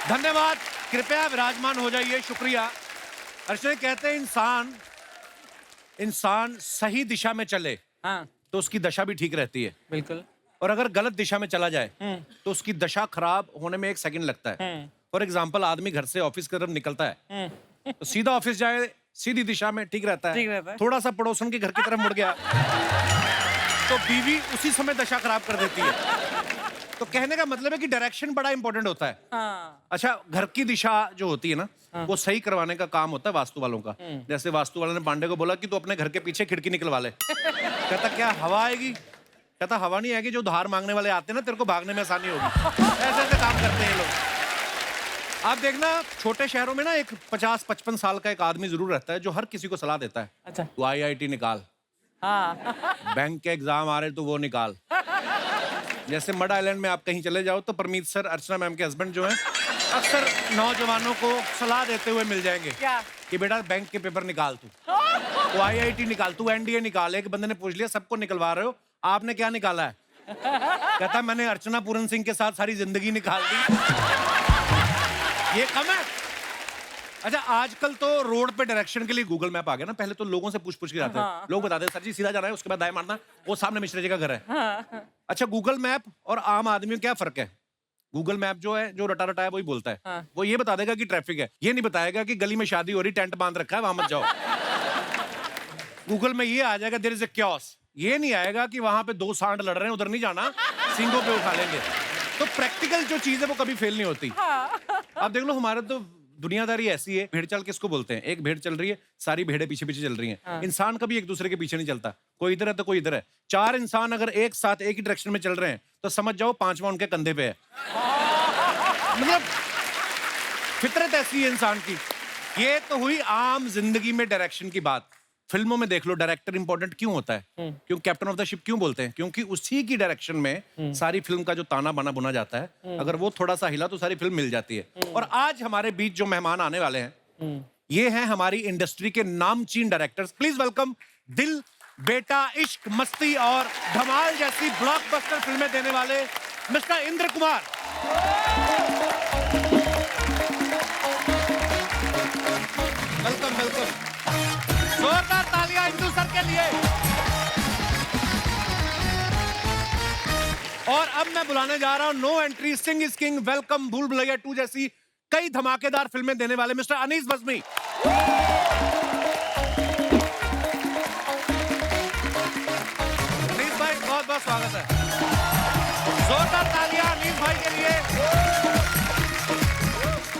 धन्यवाद, कृपया विराजमान हो जाइए, शुक्रिया। अर्चना, कहते हैं इंसान सही दिशा में चले हाँ तो उसकी दशा भी ठीक रहती है, बिल्कुल। और अगर गलत दिशा में चला जाए तो उसकी दशा खराब होने में 1 सेकंड लगता है। फॉर एग्जाम्पल, आदमी घर से ऑफिस की तरफ निकलता है तो सीधा ऑफिस जाए, सीधी दिशा में ठीक रहता ठीक रहता है। है। थोड़ा सा पड़ोसन के घर की तरफ मुड़ गया तो बीवी उसी समय दशा खराब कर देती है। तो कहने का मतलब है कि डायरेक्शन बड़ा इंपॉर्टेंट होता है। हाँ अच्छा, घर की दिशा जो होती है ना, वो सही करवाने का काम होता है वास्तु वालों का। जैसे वास्तु वाले ने पांडे को बोला कि तू अपने घर के पीछे खिड़की निकलवा ले। कहता क्या हवा आएगी? कहता हवा नहीं आएगी, जो उधार मांगने वाले आते हैं ना, तेरे को भागने में आसानी होगी। ऐसे ऐसे काम करते हैं ये लोग। आप देखना, छोटे शहरों में ना एक 50-55 साल का एक आदमी जरूर रहता है जो हर किसी को सलाह देता है। अच्छा। तू IIT निकाल, हाँ बैंक के एग्जाम आ रहे तो वो निकाल। जैसे मड आइलैंड में आप कहीं चले जाओ तो परमीत सर, अर्चना मैम के हस्बैंड जो हैं, अक्सर नौजवानों को सलाह देते हुए मिल जाएंगे क्या? कि बेटा बैंक के पेपर निकाल, तू IIT निकाल, तू NDA निकाल। एक बंदे ने पूछ लिया, सबको निकलवा रहे हो, आपने क्या निकाला है? कहता मैंने अर्चना पूरन सिंह के साथ सारी जिंदगी निकाल दी। ये कम है? अच्छा, आजकल तो रोड पे डायरेक्शन के लिए गूगल मैप आ गया ना। पहले तो लोगों से पूछ पूछ के जाते हैं। लोग बताते हैं सर जी सीधा जाना है, उसके बाद दाएं मारना, वो सामने मिश्रा जी का घर है। अच्छा, गूगल मैप और आम आदमी में क्या फर्क है? गूगल मैप जो है, जो रटा रटा है वही बोलता है। वो ये बता देगा कि ट्रैफिक है, ये नहीं बताएगा कि गली में शादी हो रही, टेंट बांध रखा है, वहां मत जाओ। गूगल में ये आ जाएगा देयर इज अ क्योस, ये नहीं आएगा कि वहां पे 2 सांड लड़ रहे हैं, उधर नहीं जाना, सिंगों पे उठा लेंगे। तो प्रैक्टिकल जो चीज है वो कभी फेल नहीं होती। आप देख लो, हमारे तो दुनियादारी ऐसी है। भेड़ चाल किसको बोलते हैं? एक भेड़ चल रही है, सारी भेड़ें पीछे पीछे चल रही हैं। इंसान कभी एक दूसरे के पीछे नहीं चलता, कोई इधर है तो कोई इधर है। 4 इंसान अगर एक साथ एक ही डायरेक्शन में चल रहे हैं तो समझ जाओ 5वां उनके कंधे पे है। मतलब फितरत ऐसी है इंसान की। ये तो हुई आम जिंदगी में डायरेक्शन की बात। फिल्मों में देख लो, डायरेक्टर इंपॉर्टेंट क्यों होता है? क्यों कैप्टन ऑफ द शिप क्यों बोलते हैं? क्योंकि उसी की डायरेक्शन में सारी फिल्म का जो ताना बाना बुना जाता है, अगर वो थोड़ा सा हिला तो सारी फिल्म मिल जाती है। और आज हमारे बीच जो मेहमान आने वाले हैं, ये हैं हमारी इंडस्ट्री के नामचीन डायरेक्टर्स। प्लीज वेलकम दिल, बेटा, इश्क, मस्ती और धमाल जैसी ब्लॉकबस्टर फिल्में देने वाले mister Indra Kumar. Welcome welcome, जोरदार तालियां इंदु सर के लिए। और अब मैं बुलाने जा रहा हूं, no entry, Singh is king, welcome, Bhool Bhulaiyaa 2 जैसी कई धमाकेदार फिल्में देने वाले मिस्टर अनीस बज़्मी। अनीस भाई, बहुत बहुत स्वागत है। जोरदार तालियां अनीस भाई के लिए।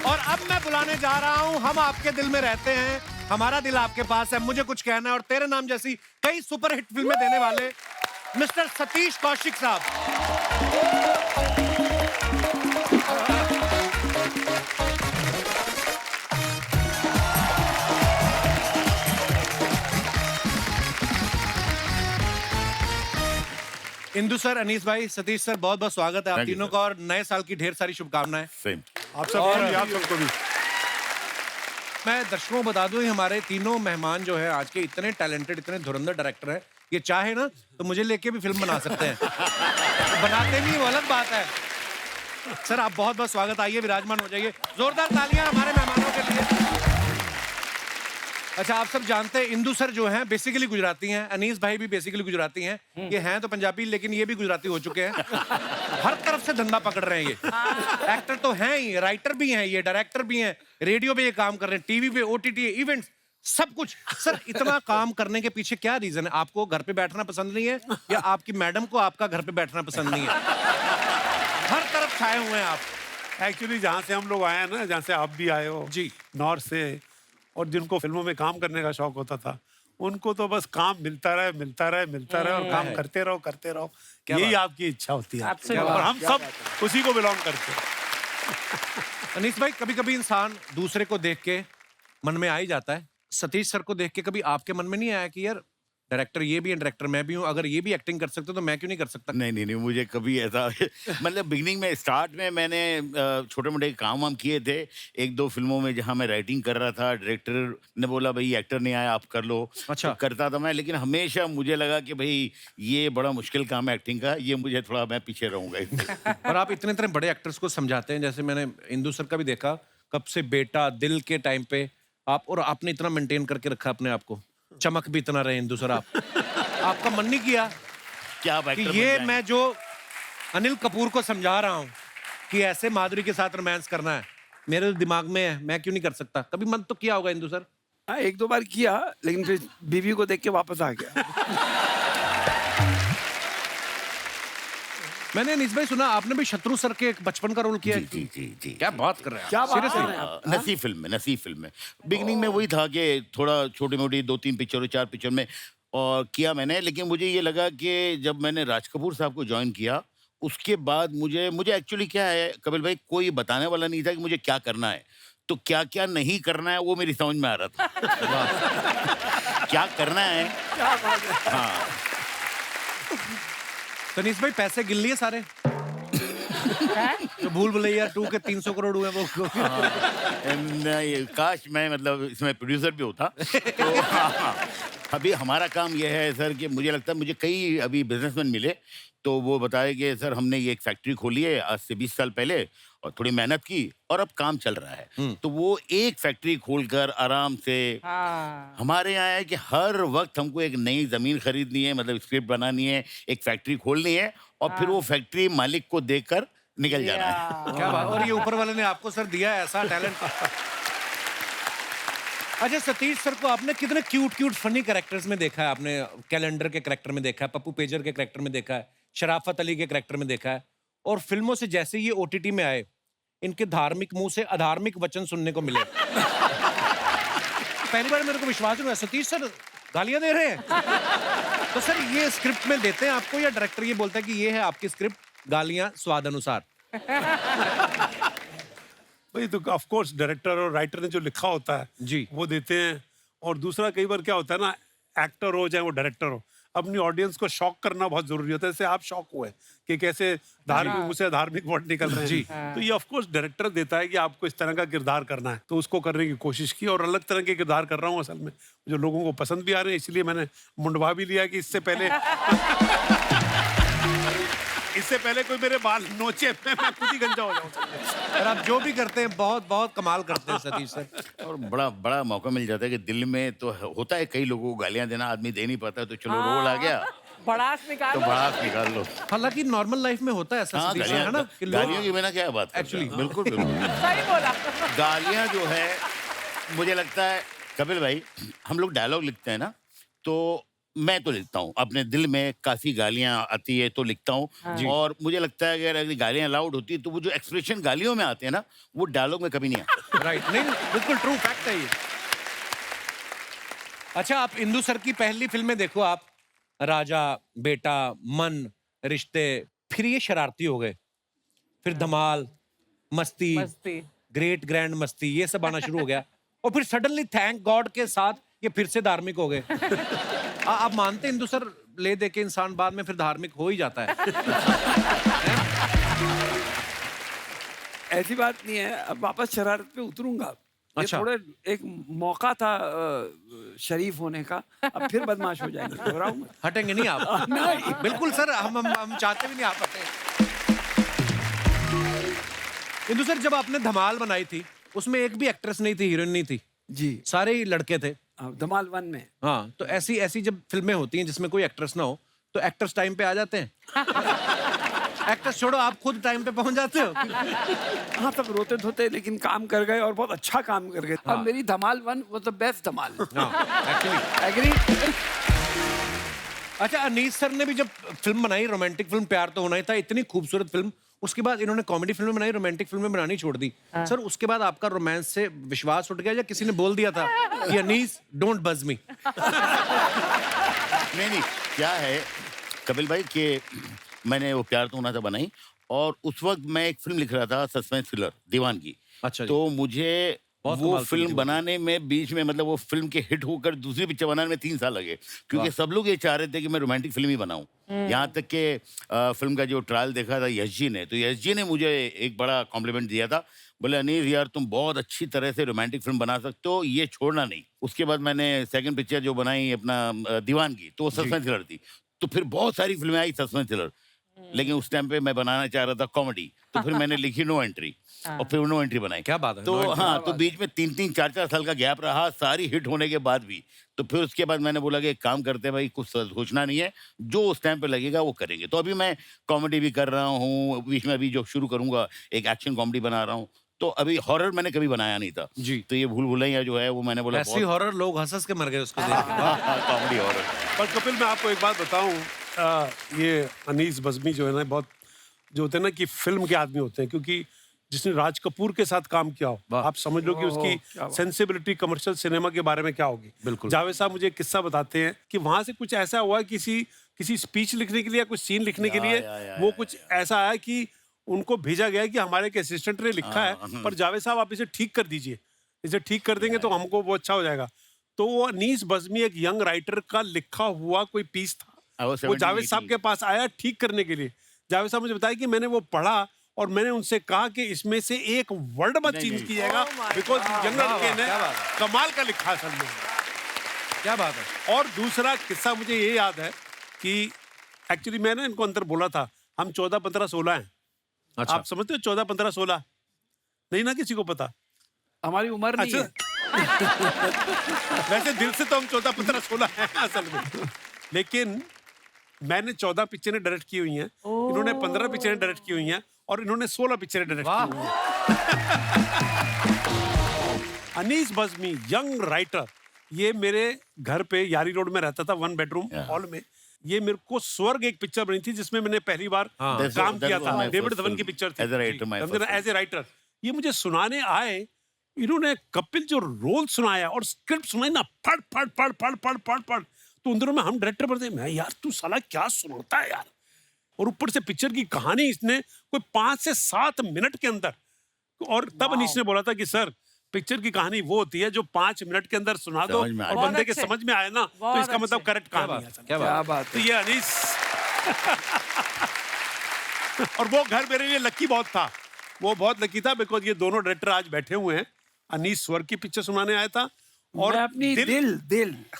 और अब मैं बुलाने जा रहा हूं, हम आपके दिल में रहते हैं, हमारा दिल आपके पास है, मुझे कुछ कहना है और तेरे नाम जैसी कई सुपरहिट फिल्में देने वाले मिस्टर सतीश कौशिक साहब। इंदु सर, अनीस भाई, सतीश सर, बहुत बहुत स्वागत है आप Thank you, तीनों sir. का, और नए साल की ढेर सारी शुभकामनाएं। सेम। आप सबको भी। मैं दर्शकों को बता दूं, ये हमारे तीनों मेहमान जो है आज के इतने टैलेंटेड, इतने धुरंधर डायरेक्टर हैं, ये चाहे ना तो मुझे लेके भी फिल्म बना सकते हैं। बनाते नहीं, वो अलग बात है। सर आप बहुत बहुत स्वागत, आइए विराजमान हो जाइए। जोरदार तालियां हमारे मेहमानों के लिए। अच्छा, आप सब जानते हैं इंदु सर जो हैं बेसिकली गुजराती हैं, अनीस भाई भी बेसिकली गुजराती हैं। ये हैं तो पंजाबी, लेकिन ये भी गुजराती हो चुके हैं। हर तरफ से धंधा पकड़ रहे हैं ये। एक्टर तो हैं ही, राइटर भी हैं, ये डायरेक्टर भी हैं, रेडियो पे ये काम कर रहे हैं, टीवी पे, OTT, इवेंट्स, सब कुछ। सर इतना काम करने के पीछे क्या रीजन है? आपको घर पे बैठना पसंद नहीं है, या आपकी मैडम को आपका घर पे बैठना पसंद नहीं है? हर तरफ छाए हुए हैं आप। एक्चुअली जहाँ से हम लोग आए हैं ना, जहाँ से आप भी आए हो जी, नॉर्थ से, और जिनको फिल्मों में काम करने का शौक होता था, उनको तो बस काम मिलता रहे मिलता रहे मिलता रहे, और काम करते रहो करते रहो, यही आपकी इच्छा होती है। Absolutely. और हम सब उसी को बिलोंग करते हैं। अनीस भाई, कभी कभी इंसान दूसरे को देख के मन में आ ही जाता है। सतीश सर को देख के कभी आपके मन में नहीं आया कि यार डायरेक्टर ये भी है, डायरेक्टर मैं भी हूँ, अगर ये भी एक्टिंग कर सकते तो मैं क्यों नहीं कर सकता? नहीं नहीं नहीं, मुझे कभी ऐसा मतलब बिगनिंग में स्टार्ट में मैंने छोटे मोटे काम वाम किए थे, एक दो फिल्मों में जहाँ मैं राइटिंग कर रहा था, डायरेक्टर ने बोला भाई एक्टर नहीं आया आप कर लो। अच्छा। तो करता था मैं, लेकिन हमेशा मुझे लगा कि भाई ये बड़ा मुश्किल काम है एक्टिंग का, ये मुझे थोड़ा, मैं पीछे रहूंगा इससे। और आप इतने इतने बड़े एक्टर्स को समझाते हैं, जैसे मैंने इंदु सर का भी देखा, कब से बेटा दिल के टाइम पे आप, और आपने इतना मेंटेन करके रखा अपने आप को, चमक भी इतना रहे इंदु सर आप। आपका मन नहीं किया क्या आप कि एक्टर बन ये जाएंगे? मैं जो अनिल कपूर को समझा रहा हूँ कि ऐसे माधुरी के साथ रोमांस करना है, मेरे दिमाग में है, मैं क्यों नहीं कर सकता? कभी मन तो किया होगा इंदु सर? हाँ, एक दो बार किया, लेकिन फिर बीवी को देख के वापस आ गया। मैंने अनीस भाई सुना आपने भी शत्रु सर के एक बचपन का रोल किया जी है। जी जी जी। क्या बात कर रहे हैं क्या आप? बात कर Seriously? रहे हैं आप? नसीब फिल्म में, नसीब फिल्म में बिगनिंग में वही था कि थोड़ा छोटी मोटी 2-3 पिक्चरों 4 पिक्चर में और किया मैंने, लेकिन मुझे ये लगा कि जब मैंने राज कपूर साहब को ज्वाइन किया उसके बाद मुझे मुझे एक्चुअली क्या है कपिल भाई, कोई बताने वाला नहीं था कि मुझे क्या करना है, तो क्या क्या नहीं करना है वो मेरी समझ में आ रहा था। क्या करना है, क्या बात है। हाँ। तो अनीस भाई पैसे गिन लिए सारे? जो भूल भुलैया 2 के 300 करोड़ हुए वो? नहीं, काश मैं मतलब इसमें प्रोड्यूसर भी होता। तो हाँ, अभी हमारा काम यह है सर कि मुझे लगता है मुझे कई अभी बिजनेसमैन मिले तो वो बताए कि सर हमने ये एक फैक्ट्री खोली है आज से 20 साल पहले और थोड़ी मेहनत की और अब काम चल रहा है। तो वो एक फैक्ट्री खोलकर आराम से हमारे यहाँ है कि हर वक्त हमको एक नई जमीन खरीदनी है, मतलब स्क्रिप्ट बनानी है, एक फैक्ट्री खोलनी है और फिर वो फैक्ट्री मालिक को देकर निकल जाना है। क्या बात, और ये ऊपर वाले ने आपको सर दिया है ऐसा टैलेंट। अच्छा सतीश सर को आपने कितने क्यूट क्यूट फनी कैरेक्टर्स में देखा है? आपने कैलेंडर के कैरेक्टर में देखा है, पप्पू पेजर के कैरेक्टर में देखा है, शराफत अली के कैरेक्टर में देखा है, और फिल्मों से जैसे ये ओटीटी में आए इनके धार्मिक मुंह से अधार्मिक वचन सुनने को मिले। पहली बार मेरे को विश्वास हुआ सतीश सर गालियां दे रहे हैं। तो सर ये स्क्रिप्ट में देते हैं आपको या डायरेक्टर ये बोलता है कि ये है आपकी स्क्रिप्ट, गालियां स्वाद अनुसार? भाई तो ऑफ कोर्स डायरेक्टर और राइटर ने जो लिखा होता है जी। वो देते हैं। और दूसरा कई बार क्या होता है ना, एक्टर हो चाहे वो डायरेक्टर हो, अपनी ऑडियंस को शॉक करना बहुत जरूरी होता है। जैसे आप शॉक हुए कि कैसे धार्मिक मुंह से धार्मिक वर्ड निकल रहे हैं जी। तो ये ऑफ कोर्स डायरेक्टर देता है कि आपको इस तरह का किरदार करना है, तो उसको करने की कोशिश की और अलग तरह के किरदार कर रहा हूँ असल में, जो लोगों को पसंद भी आ रहे हैं। इसलिए मैंने मुंडवा भी लिया कि इससे पहले कोई मेरे बाल नोचे मैं खुद ही गंजा हो जाऊं। और आप जो भी करते हैं बहुत बहुत कमाल करते हैं सतीश सर। और बड़ा बड़ा मौका मिल जाता है कि दिल में तो होता है कई लोगों को गालियां देना, आदमी दे नहीं पाता, तो चलो रोल आ गया भड़ास तो निकालो। बड़ा निकाल लो। हालांकि नॉर्मल लाइफ में होता है ऐसा हाँ, सतीश सर, है ना कि लोग गालियों की बिना क्या बात करते हैं। Actually। बिल्कुल बिल्कुल। सही बोला। गालियां जो है मुझे लगता है कपिल भाई, हम लोग डायलॉग लिखते हैं ना, तो मैं तो लिखता हूँ अपने दिल में, काफी गालियां आती है तो लिखता हूँ। और मुझे लगता है कि अगर गालियां लाउड होती है तो वो जो एक्सप्रेशन गालियों में आते हैं ना वो डायलॉग में कभी नहीं आते। राइट, नहीं बिल्कुल ट्रू फैक्ट है ये। अच्छा आप इंदु सर की पहली फिल्में देखो आप, राजा, बेटा, मन, रिश्ते, फिर ये शरारती हो गए, फिर धमाल, मस्ती, मस्ती। ग्रेट ग्रैंड मस्ती, ये सब आना शुरू हो गया और फिर सडनली थैंक गॉड के साथ ये फिर से धार्मिक हो गए। आप मानते हैं इंदु सर ले दे के इंसान बाद में फिर धार्मिक हो ही जाता है? ऐसी बात नहीं है, अब वापस शरारत पे उतरूंगा। ये अच्छा। थोड़े एक मौका था शरीफ होने का, अब फिर बदमाश हो जाएंगे, घबराओ मत। हटेंगे नहीं आप? नहीं। बिल्कुल सर, हम चाहते भी नहीं आप हटें। इंदु सर जब आपने धमाल बनाई थी उसमें एक भी एक्ट्रेस नहीं थी, हीरोइन नहीं थी, जी। सारे ही लड़के थे। धमाल 1 में हाँ, तो ऐसी ऐसी जब फिल्में होती हैं जिसमें कोई एक्ट्रेस ना हो तो एक्टर्स टाइम पे आ जाते हैं। एक्टर्स छोड़ो, आप खुद टाइम पे पहुंच जाते हो। हाँ, तब रोते धोते लेकिन काम कर गए और बहुत अच्छा काम कर गए। हाँ। अब मेरी धमाल 1 वो तो बेस्ट धमाल। हाँ, एक्चुअली। एग्री। अच्छा अनीस सर ने भी जब फिल्म बनाई, रोमांटिक फिल्म प्यार तो होना ही था, इतनी खूबसूरत फिल्म, उसके बाद इन्होंने कॉमेडी फिल्में बनाई, रोमांटिक फिल्में बनानी छोड़ दी। सर उसके बाद आपका रोमांस से विश्वास उठ गया या किसी ने बोल दिया था कि अनीस डोंट बज मी? नहीं, क्या है कपिल भाई कि मैंने वो प्यार तो होना था बनाई और उस वक्त मैं एक फिल्म लिख रहा था, सस्पेंस थ्रिलर दीवानगी। अच्छा जी। तो मुझे बहुत वो कमाल की फिल्म थी वो। बनाने में बीच में मतलब वो फिल्म के हिट होकर दूसरी पिक्चर बनाने में 3 साल लगे, क्योंकि सब लोग ये चाह रहे थे कि मैं रोमांटिक फिल्म ही बनाऊं। यहाँ तक कि फिल्म का जो ट्रायल देखा था यश जी ने, तो यश जी ने मुझे एक बड़ा कॉम्प्लीमेंट दिया था। बोले अनीस यार तुम बहुत अच्छी तरह से रोमांटिक फिल्म बना सकते हो, ये छोड़ना नहीं। उसके बाद मैंने सेकंड पिक्चर जो बनाई अपना दीवानगी, तो वो सस्पेंस थ्रिलर थी। तो फिर बहुत सारी फिल्में आई सस्पेंस थ्रिलर, लेकिन उस टाइम पे मैं बनाना चाह रहा था कॉमेडी, तो फिर मैंने लिखी नो एंट्री और फिर नो एंट्री बनाई। क्या बात है, तो No Entry। हाँ, तो बीच में 3-3 4-4 साल का गैप रहा, सारी हिट होने के बाद भी। तो फिर उसके बाद मैंने बोला कि एक काम करते हैं भाई, कुछ सोचना नहीं है, जो उस टाइम पे लगेगा वो करेंगे। तो अभी मैं कॉमेडी भी कर रहा हूँ, बीच में अभी जो शुरू करूंगा एक एक्शन कॉमेडी बना रहा हूँ। तो अभी हॉरर मैंने कभी बनाया नहीं था। जी। तो ये भूल भुलैया जो है वो मैंने बोला ऐसी हॉरर लोग हंस के मर गए उसको देख के। Comedy horror. पर कपिल मैं आपको एक बात बताऊं, ये अनीस बज़्मी जो है ना बहुत जो होते हैं ना कि फिल्म के आदमी होते हैं, क्योंकि जिसने राज कपूर के साथ काम किया हो, वाह। आप समझ लो कि ओहो, क्या उसकी बात। सेंसिबिलिटी कमर्शियल सिनेमा के बारे में क्या होगी। बिल्कुल। जावेद साहब मुझे एक किस्सा बताते हैं कि वहां से कुछ ऐसा हुआ किसी किसी स्पीच लिखने के लिए या कुछ सीन लिखने के लिए वो कुछ ऐसा आया कि उनको भेजा गया कि हमारे एक असिस्टेंट ने लिखा है, पर जावेद साहब आप इसे ठीक कर दीजिए, इसे ठीक कर देंगे तो हमको वो अच्छा हो जाएगा। तो वो अनीस बज़्मी एक यंग राइटर का लिखा हुआ कोई पीस था, वो वो जावेद 1780 साहब के पास आया ठीक करने के लिए। जावेद साहब मुझे बताया कि मैंने वो पढ़ा और मैंने उनसे कहा कि इसमें से एक वर्ड मत चेंज कीजिएगा, बिकॉज यंग लड़के ने क्या बात है। कमाल का लिखा असल में। क्या बात है। और दूसरा किस्सा मुझे ये याद है कि एक्चुअली मैंने इनको अंदर बोला था हम 14, 15, 16 हैं। अच्छा। आप समझते हो 14, 15, 16 नहीं ना, किसी को पता। हमारी उम्र नहीं है। वैसे दिल से तो हम 14, 15, 16 हैं असल में, लेकिन मैंने 14 पिक्चरें डायरेक्ट की हुई हैं, इन्होंने 15 पिक्चरें डायरेक्ट की हुई हैं और इन्होंने 16 पिक्चरें डायरेक्ट वाह। की हुई हैं। अनीस बज़्मी यंग राइटर, ये मेरे घर पे यारी रोड में रहता था, 1 बेडरूम हॉल में। ये मेरे को स्वर्ग एक पिक्चर बनी थी जिसमें मैंने पहली बार हाँ। काम किया था, my डेविड first धवन की film. पिक्चर थी As a writer, my first film. As a writer. ये मुझे सुनाने आए, इन्होंने कपिल जो रोल सुनाया और स्क्रिप्ट सुनाई ना, पढ़ पढ़ पढ़ पढ़ पढ़ पढ़ पढ़, तो उन दिनों में हम डायरेक्टर बनते, मैं यार तू साला क्या सुनाता है यार। और ऊपर से पिक्चर की कहानी इसने कोई 5 से 7 मिनट के अंदर, और तब अनीश ने बोला था कि सर पिक्चर की कहानी वो होती है जो 5 मिनट के अंदर सुना दो समझ में आ और जाए। बंदे के बहुत समझ में आए ना, तो बहुत इसका मतलब अच्छे। करेक्ट कहानी है। क्या क्या बात। बात तो है। ये अनीस और वो घर मेरे लिए लकी बहुत था, वो बहुत लकी था, बिकॉज ये दोनों डायरेक्टर आज बैठे हुए हैं। अनीस स्वर्ग की पिक्चर सुनाने आया था और मैं अपनी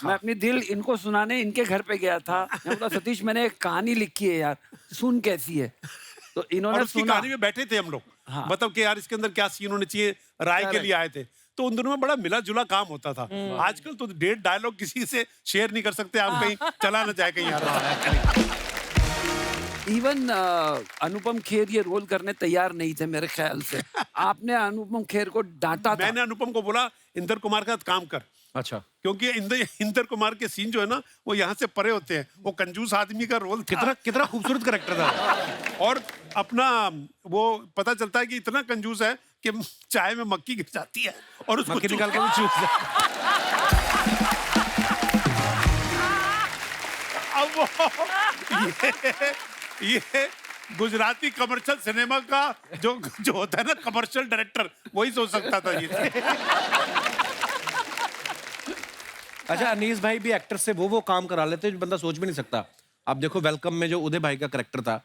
मैं अपनी दिल इनको सुनाने इनके घर पे गया था। मैं बोला सतीश मैंने एक कहानी लिखी है यार, सुन कैसी है। तो और इन्होंने उसकी सुना। कहानी में बैठे थे हम लोग, हाँ। मतलब कि यार इसके अंदर क्या सीन होने चाहिए, राय के Correct। लिए आए थे। तो उन दिनों में बड़ा मिला जुला काम होता था। आजकल तो 1.5 डायलॉग किसी से शेयर नहीं कर सकते, आप कहीं चला ना जाए कहीं यार। इवन अनुपम खेर ये रोल करने तैयार नहीं थे मेरे ख्याल से। आपने अनुपम खेर को डांटा था। मैंने अनुपम को बोला इंदर कुमार के साथ काम कर, अच्छा। क्योंकि इंदर कुमार के सीन जो है ना वो यहाँ से परे होते हैं। वो कंजूस आदमी का रोल कितना कितना खूबसूरत करेक्टर था। और अपना वो पता चलता है कि इतना कंजूस है कि चाय में मक्खी गिर जाती है और उसको मक्खी निकाल के वो चूस अब वो ये गुजराती कमर्शियल सिनेमा का जो होता है ना कमर्शियल डायरेक्टर, वही सोच सकता था ये। अच्छा, अनीस भाई भी एक्टर से वो काम करा लेते जो बंदा सोच भी नहीं सकता। आप देखो वेलकम में जो उदय भाई का करेक्टर था,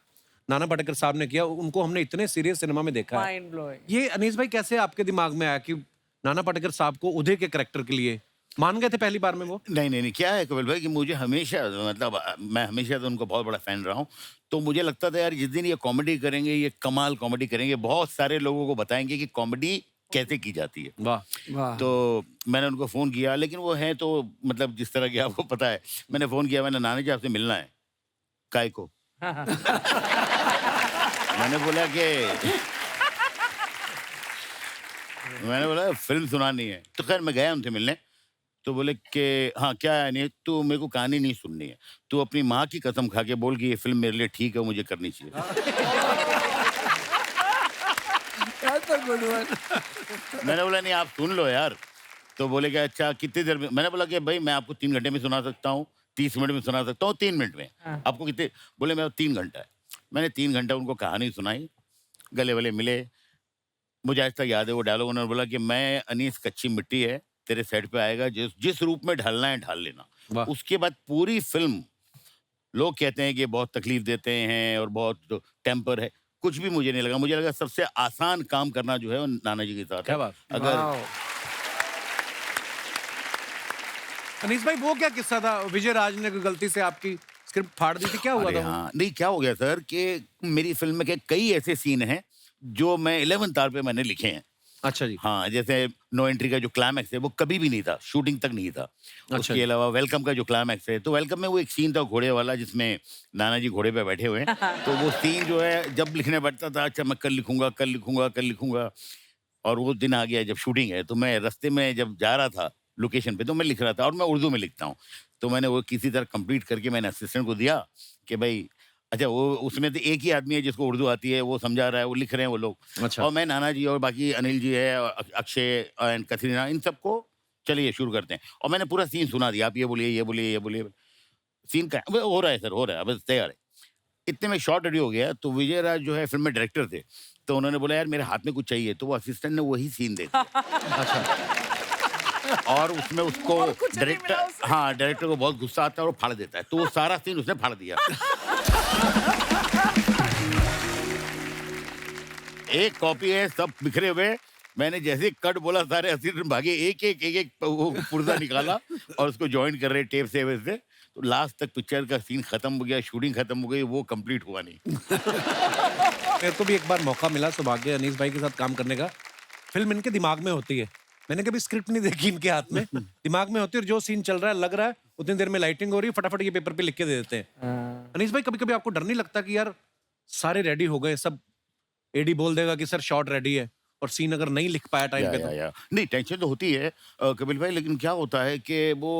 नाना पाटेकर साहब ने किया, उनको हमने इतने सीरियस सिनेमा में देखा है। Mind blowing. ये अनीस भाई कैसे आपके दिमाग में आया कि नाना पाटेकर साहब को उदय के करेक्टर के लिए मान गए थे पहली बार में वो? नहीं, क्या है कपिल भाई कि मुझे हमेशा मतलब मैं हमेशा तो उनको बहुत बड़ा फैन रहा हूँ। तो मुझे लगता था यार जिस दिन ये कॉमेडी करेंगे, ये कमाल कॉमेडी करेंगे, बहुत सारे लोगों को बताएंगे कि कॉमेडी कैसे की जाती है। वाह। वाह। तो मैंने उनको फ़ोन किया, लेकिन वो है तो मतलब जिस तरह की आपको पता है, मैंने फ़ोन किया, मैंने नानी जी आपसे मिलना है। काय को? मैंने बोला फिल्म सुनानी है। तो खैर मैं गया उनसे मिलने। तो बोले कि हाँ क्या है, नहीं तू मेरे को कहानी नहीं सुननी है, तू अपनी माँ की कसम खा के बोल कि ये फिल्म मेरे लिए ठीक है, मुझे करनी चाहिए। मैंने बोला नहीं आप सुन लो यार। तो बोले कि अच्छा कितनी देर में? मैंने बोला कि भाई मैं आपको 3 घंटे में सुना सकता हूँ, 30 मिनट में सुना सकता हूँ, 3 मिनट में। आपको कितने? बोले मैं 3 घंटा है। मैंने 3 घंटा उनको कहानी सुनाई, गले वले मिले, मुझे आज तक याद है वो डायलॉग, उन्होंने बोला कि मैं अनीस कच्ची मिट्टी है, तेरे सेट पे आएगा, जिस जिस रूप में ढलना है ढाल लेना। वाह। उसके बाद पूरी फिल्म लोग कहते हैं कि बहुत तकलीफ देते हैं और बहुत टेम्पर है, कुछ भी मुझे नहीं लगा। मुझे लगा सबसे आसान काम करना जो है वो नाना जी के साथ क्या है। बात। अगर वाओ। अनीस भाई वो क्या किस्सा था, विजय राज ने कोई गलती से आपकी स्क्रिप्ट फाड़ दी थी, क्या हुआ अरे था वो? हाँ, नहीं क्या हो गया सर कि मेरी फिल्म में के कई ऐसे सीन हैं जो मैं 11th आवर पे मैंने लिखे हैं। अच्छा जी। हाँ, जैसे नो एंट्री का जो क्लाइमैक्स है वो कभी भी नहीं था, शूटिंग तक नहीं था। अच्छा उसके जी। अलावा वेलकम का जो क्लाइमैक्स है, तो वेलकम में वो एक सीन था घोड़े वाला जिसमें नाना जी घोड़े पे बैठे हुए हैं। तो वो सीन जो है जब लिखने बैठता था, अच्छा मैं कल लिखूंगा, कल लिखूंगा, कल लिखूंगा, और वो दिन आ गया जब शूटिंग है, तो मैं रास्ते में जब जा रहा था लोकेशन पे तो मैं लिख रहा था, और मैं उर्दू में लिखता हूँ। तो मैंने वो किसी तरह कंप्लीट करके मैंने असिस्टेंट को दिया कि भाई, अच्छा वो उसमें तो एक ही आदमी है जिसको उर्दू आती है, वो समझा रहा है, वो लिख रहे हैं वो लोग। अच्छा। और मैं नाना जी और बाकी अनिल जी है और अक्षय एंड कतरीना, इन सबको चलिए शुरू करते हैं। और मैंने पूरा सीन सुना दिया, आप ये बोलिए, ये बोलिए, ये बोलिए। सीन का अब हो रहा है सर, हो रहा है, अब तैयार है। इतने में शॉट रेडी हो गया, तो विजय राज जो है फिल्म में डायरेक्टर थे, तो उन्होंने बोला यार मेरे हाथ में कुछ चाहिए, तो वो असिस्टेंट ने वही सीन दे दिया। अच्छा। और उसमें उसको और कुछ नहीं मिला डायरेक्टर, उसे। हाँ डायरेक्टर को बहुत गुस्सा आता है और वो फाड़ देता है, तो वो सारा सीन उसने फाड़ दिया। एक कॉपी है, सब बिखरे हुए। मैंने जैसे ही कट बोला सारे असिस्टेंट भागे, एक एक एक एक वो पुर्जा निकाला और उसको ज्वाइन कर रहे टेप से वैसे। तो लास्ट तक पिक्चर का सीन खत्म हो गया, शूटिंग खत्म हो गई, वो कंप्लीट हुआ नहीं। मेरे को भी एक बार मौका मिला सौभाग्य अनीस भाई के साथ काम करने का। फिल्म इनके दिमाग में होती है, मैंने कभी स्क्रिप्ट नहीं देखी इनके हाथ में। दिमाग में होती है और जो सीन चल रहा है लग रहा है, उतनी देर में लाइटिंग हो रही है, फटाफट ये पेपर पे लिख के दे देते हैं। अनीस भाई कभी कभी आपको डर नहीं लगता कि यार सारे रेडी हो गए, सब एडी बोल देगा कि सर शॉट रेडी है, और सीन अगर नहीं लिख पाया टाइम पे तो? नहीं, टेंशन तो होती है कपिल भाई, लेकिन क्या होता है कि वो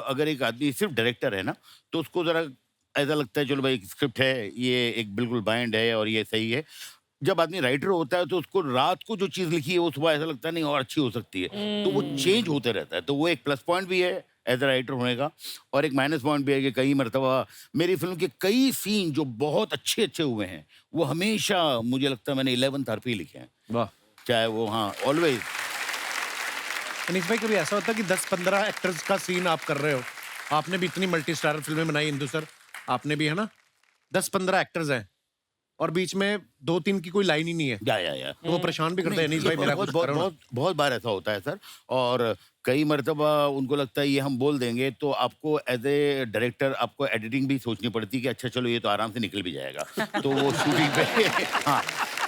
अगर एक आदमी सिर्फ डायरेक्टर है ना, तो उसको जरा ऐसा लगता है चलो भाई स्क्रिप्ट है, ये एक बिल्कुल बाइंड है और ये सही है। जब आदमी राइटर होता है तो उसको रात को जो चीज़ लिखी है वो सुबह ऐसा लगता है नहीं और अच्छी हो सकती है, तो वो चेंज होते रहता है। तो वो एक प्लस पॉइंट भी है एज अ राइटर होने का, और एक माइनस पॉइंट भी है कि कई मरतबा मेरी फिल्म के कई सीन जो बहुत अच्छे अच्छे हुए हैं वो हमेशा मुझे लगता है मैंने 11th आवर पे ही लिखे हैं, वाह। चाहे वो हाँ ऑलवेज। अनीस भाई कभी ऐसा होता है कि 10-15 एक्टर्स का सीन आप कर रहे हो, आपने भी इतनी मल्टी स्टारर फिल्में बनाई इंदु सर, आपने भी, है ना, 10-15 एक्टर्स हैं और बीच में 2-3 की कोई लाइन ही नहीं है, या तो वो परेशान भी करते हैं अनीस भाई मेरा बहुत कुछ बहुत करो ना। बहुत बहुत बार ऐसा होता है सर। और कई मर्तबा उनको लगता है ये हम बोल देंगे तो आपको एज ए डायरेक्टर आपको एडिटिंग भी सोचनी पड़ती है कि अच्छा चलो ये तो आराम से निकल भी जाएगा। तो वो शूटिंग पे हाँ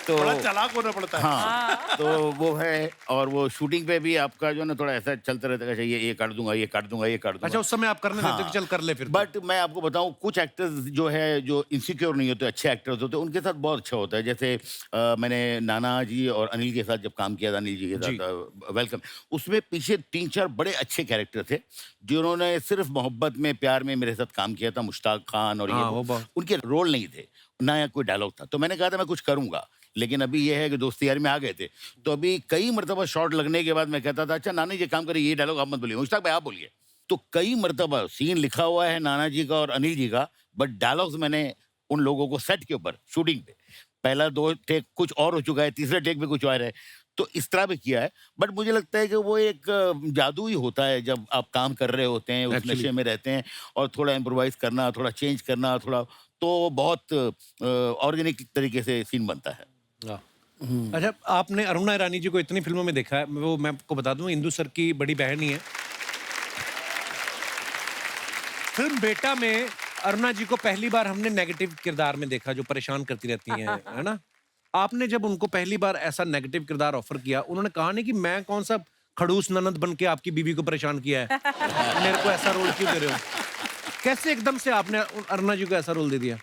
तो बड़ा चालाक होना पड़ता है। हाँ तो वो है, और वो शूटिंग पे भी आपका जो है ना थोड़ा ऐसा चलता रहता है, अच्छा ये काट दूंगा, ये काट दूंगा, ये काट दूंगा। अच्छा, उस समय आप करने देते हो कि चल कर ले फिर तो। बट मैं आपको बताऊं कुछ एक्टर्स जो है जो इनसिक्योर नहीं होते, अच्छे एक्टर्स होते हैं, उनके साथ बहुत अच्छा होता है। जैसे मैंने नाना जी और अनिल के साथ जब काम किया था, अनिल जी के साथ वेलकम, उसमें पीछे 3-4 बड़े अच्छे कैरेक्टर थे जिन्होंने सिर्फ मोहब्बत में प्यार में मेरे साथ काम किया था, मुश्ताक खान और हाँ, वो ये बहुत- उनके रोल नहीं थे, ना या कोई डायलॉग था। तो मैंने कहा था मैं कुछ करूंगा, लेकिन अभी ये है कि दोस्ती यारी में आ गए थे, तो अभी कई मरतबा शॉट लगने के बाद मैं कहता था अच्छा नाना जी काम करिए, ये डायलॉग आप मत बोलिए, मुश्ताक भाई आप बोलिए। तो कई मरतबा सीन लिखा हुआ है नाना जी का और अनिल जी का, बट डायलॉग्स मैंने उन लोगों को सेट के ऊपर शूटिंग पे, पहला 2 टेक कुछ और हो चुका है, तीसरे टेक पे कुछ और है, तो इस तरह भी किया है। बट मुझे लगता है कि वो एक जादू ही होता है जब आप काम कर रहे होते हैं, उस Actually. नशे में रहते हैं, और थोड़ा इम्प्रोवाइज करना, थोड़ा चेंज करना, थोड़ा तो बहुत ऑर्गेनिक तरीके से सीन बनता है। अच्छा, आपने अरुणा ईरानी जी को इतनी फिल्मों में देखा है, वो मैं आपको बता दूं इंदु सर की बड़ी बहन ही है। फिल्म बेटा में अरुणा जी को पहली बार हमने नेगेटिव किरदार में देखा, जो परेशान करती रहती हैं, है ना। आपने जब उनको पहली बार ऐसा नेगेटिव किरदार ऑफर किया, उन्होंने कहा नहीं कि मैं कौन सा खड़ूस ननद बन के आपकी बीवी को परेशान किया है, मेरे को ऐसा रोल क्यों दे रहे हो? कैसे एकदम से आपने अरुणा जी को ऐसा रोल दे दिया?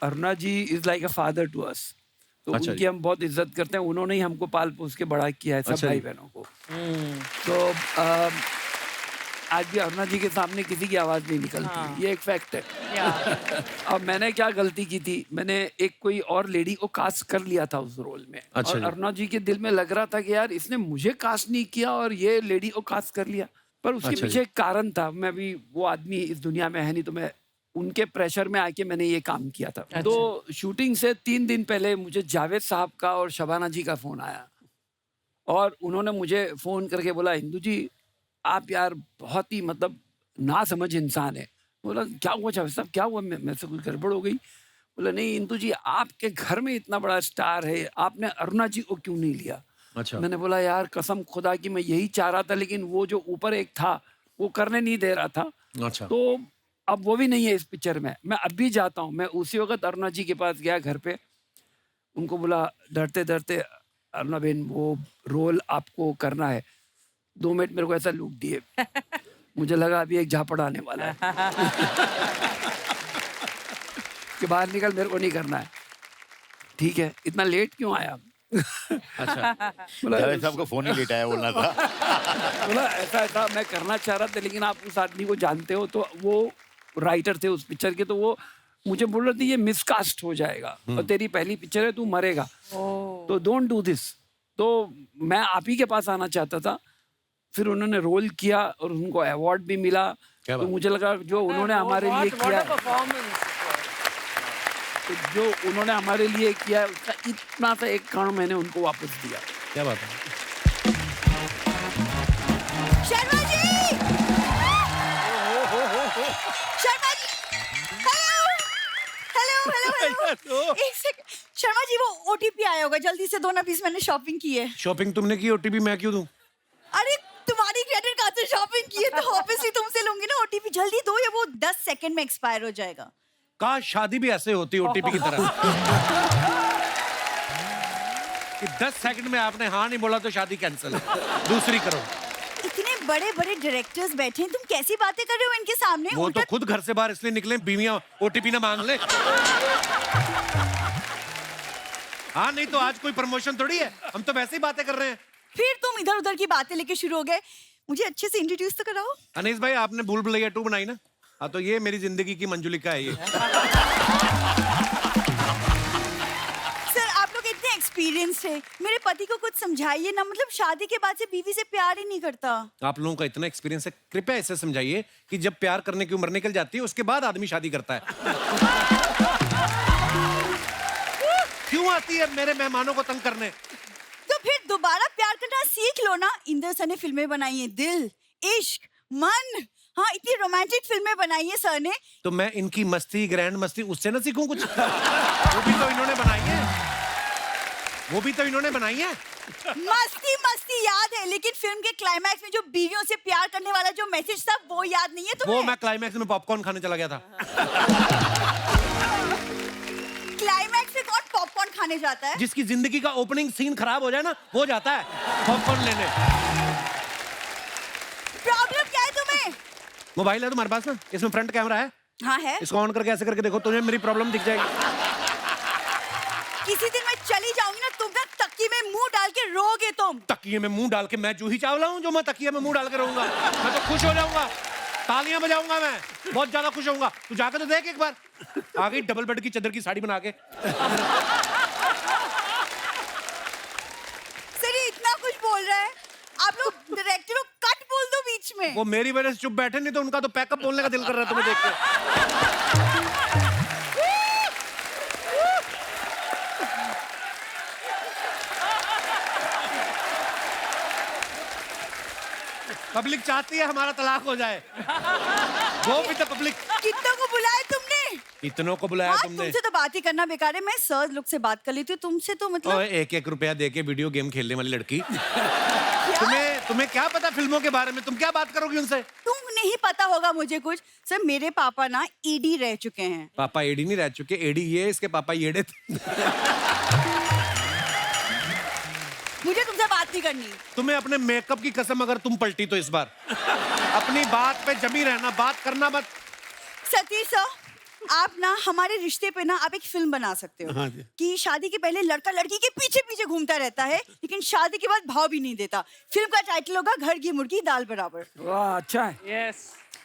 Aruna ji is like a father to us, तो अच्छा उनकी जी। हम बहुत इज्जत करते हैं। उन्होंने ही हमको पाल पोस के बड़ा किया है, सब अच्छा भाई जी। बहनों को। तो आज भी अरुणा जी के सामने किसी की आवाज नहीं निकलती, ये एक फैक्ट है। अब मैंने क्या गलती की थी, मैंने एक कोई और लेडी को कास्ट कर लिया था उस रोल में। अच्छा और जी। अरुणा जी के दिल में लग रहा था कि यार इसने मुझे कास्ट नहीं किया और ये लेडी को कास्ट कर लिया, पर उसके अच्छा जी। पीछे एक कारण था। मैं भी वो आदमी इस दुनिया में है नहीं, तो मैं उनके प्रेशर में आके मैंने ये काम किया था। तो शूटिंग से 3 दिन पहले मुझे जावेद साहब का और शबाना जी का फोन आया और उन्होंने मुझे फ़ोन करके बोला, इंदु जी आप यार बहुत ही मतलब ना समझ इंसान है। बोला क्या हुआ जावेद साहब, क्या हुआ? मैं से कुछ गड़बड़ हो गई? बोला नहीं इंदु जी, आपके घर में इतना बड़ा स्टार है, आपने अरुणा जी को क्यों नहीं लिया? अच्छा। मैंने बोला यार कसम खुदा की मैं यही चाह रहा था, लेकिन वो जो ऊपर एक था वो करने नहीं दे रहा था। अच्छा। तो अब वो भी नहीं है इस पिक्चर में। मैं अब भी जाता हूँ, मैं उसी वक्त अरुणा जी के पास गया घर पे, उनको बोला डरते डरते, अरुणा बहन वो रोल आपको करना है। 2 मिनट मेरे को ऐसा लुक दिए, मुझे लगा अभी एक झापड़ आने वाला है कि बाहर निकल, मेरे को नहीं करना है। ठीक है, इतना लेट क्यों आया? अच्छा। बोला जावेद साहब को फोन ही लेट आया बोलना था। बोला ऐसा ऐसा मैं करना चाह रहा था, लेकिन आप उस आदमी को जानते हो, तो वो राइटर थे उस पिक्चर के, तो वो मुझे बोल रहे थे ये मिसकास्ट हो जाएगा और तेरी पहली पिक्चर है, तू मरेगा, तो डोंट डू दिस। तो मैं आप ही के पास आना चाहता था। फिर उन्होंने रोल किया और उनको अवार्ड भी मिला। क्या तो बात? मुझे लगा जो उन्होंने हमारे लिए किया, तो जो उन्होंने हमारे लिए किया उसका इतना सा एक कण मैंने उनको वापस दिया। क्या बात है? शर्मा जी! शर्मा जी! हेलो! एक सेकंड, शर्मा जी वो ओटीपी आया होगा, जल्दी से दो ना प्लीज, मैंने शॉपिंग की है। शॉपिंग तुमने की, ओटीपी मैं क्यों दूं? अरे तुम्हारी क्रेडिट कार्ड से शॉपिंग की है तो ऑब्वियसली तुमसे लूंगी ना ओटीपी। जल्दी दो या वो 10 सेकंड में एक्सपायर हो जाएगा। काश शादी भी ऐसे होती ओटीपी की तरह कि 10 सेकंड में आपने हाँ नहीं बोला तो शादी कैंसिल है, दूसरी करो। इतने बड़े बड़े डायरेक्टर्स बैठे हैं, तुम कैसी बातें कर रहे हो इनके सामने? वो तो खुद घर से बाहर इसलिए निकले बीवियां ओटीपी ना मांग ले। हाँ नहीं तो आज कोई प्रमोशन थोड़ी है, हम तो वैसे ही बातें कर रहे हैं। फिर तुम इधर उधर की बातें लेके शुरू हो गए। मुझे अच्छे से इंट्रोड्यूस तो कराओ। अनीस भाई आपने भूल भुलैया 2 बनाई ना? हाँ तो ये मेरी जिंदगी की मंजुलिका है ये। सर आप लोग इतने एक्सपीरियंस है, मेरे पति को कुछ समझाइए ना, मतलब शादी के बाद से बीवी से प्यार ही नहीं करता। आप लोगों का इतना एक्सपीरियंस है, कृपया ऐसे समझाइए कि जब प्यार करने की उम्र निकल जाती है उसके बाद आदमी शादी करता है। क्यों आती है मेरे मेहमानों को तंग करने? तो फिर दोबारा प्यार करना सीख लो ना। इंदर सर ने फिल्में बनाई हैं, दिल, इश्क, मन, हाँ इतनी रोमांटिक फिल्में बनाई है सर ने। तो मैं इनकी मस्ती, ग्रैंड मस्ती उससे ना सीखूं कुछ? वो भी तो इन्होंने बनाई है, वो भी तो इन्होंने बनाई है। मस्ती मस्ती याद है, लेकिन फिल्म के क्लाइमैक्स में जो बीवियों से प्यार करने वाला जो मैसेज था वो याद नहीं है तुम्हें? वो मैं क्लाइमैक्स में पॉपकॉर्न खाने चला गया था। क्लाइमैक्स में कौन पॉपकॉर्न खाने जाता है? जिसकी जिंदगी का ओपनिंग सीन खराब हो जाए ना वो जाता है पॉपकॉर्न लेने। प्रॉब्लम क्या है तुम्हें? मोबाइल है तुम्हारे पास ना, इसमें फ्रंट कैमरा है, हाँ है। इसको ऑन करके ऐसे करके देखो, तुम्हें मेरी प्रॉब्लम दिख जाएगी। किसी दिन मैं चली जाऊंगी ना, तुम ना तकिए में मुंह डाल के रोगे तुम। तकिए में मुंह डाल के? मैं जूही चावला हूँ जो मैं तकिए में मुंह डाल के रहूंगा? मैं तो खुश हो जाऊंगा, तालियां बजाऊंगा, मैं बहुत ज्यादा खुश होऊंगा। तू जाकर तो देख एक बार, आ गई डबल बेड की चादर की साड़ी बना के। सर ये इतना कुछ बोल रहा है, आप लोग डायरेक्टर हो, कट बोल दो बीच में। वो मेरी वजह से चुप बैठे, नहीं तो उनका तो पैकअप बोलने का दिल कर रहा है तुम्हें देख के। पब्लिक चाहती है हमारा तलाक हो जाए, वो भी तो पब्लिक। कितनों को बुलाया तुमने? इतनों को बुलाया हाँ, तुमने? तुमसे तो बात ही करना बेकार है। मैं सर लोग से बात कर लेती हूँ, तुमसे तो मतलब। ओए 1-1 रुपया दे के वीडियो गेम खेलने वाली लड़की। तुम्हें क्या पता फिल्मों के बारे में? तुम क्या बात करोगी उनसे? तुम नहीं पता होगा मुझे कुछ। सर मेरे पापा ना ईडी रह चुके हैं। पापा एडी नहीं रह चुके, एडी ये, इसके पापा येड़े थे। मुझे तुमसे बात नहीं करनी। तुम्हें अपने मेकअप की कसम अगर तुम पलटी तो इस बार अपनी बात पे जमी रहना, बात करना मत। सतीश सर, आप ना हमारे रिश्ते पे ना आप एक फिल्म बना सकते हो। हाँ जी। कि शादी के पहले लड़का लड़की के पीछे पीछे घूमता रहता है, लेकिन शादी के बाद भाव भी नहीं देता। फिल्म का टाइटल होगा घर की मुर्गी दाल बराबर। वाह अच्छा है। यस।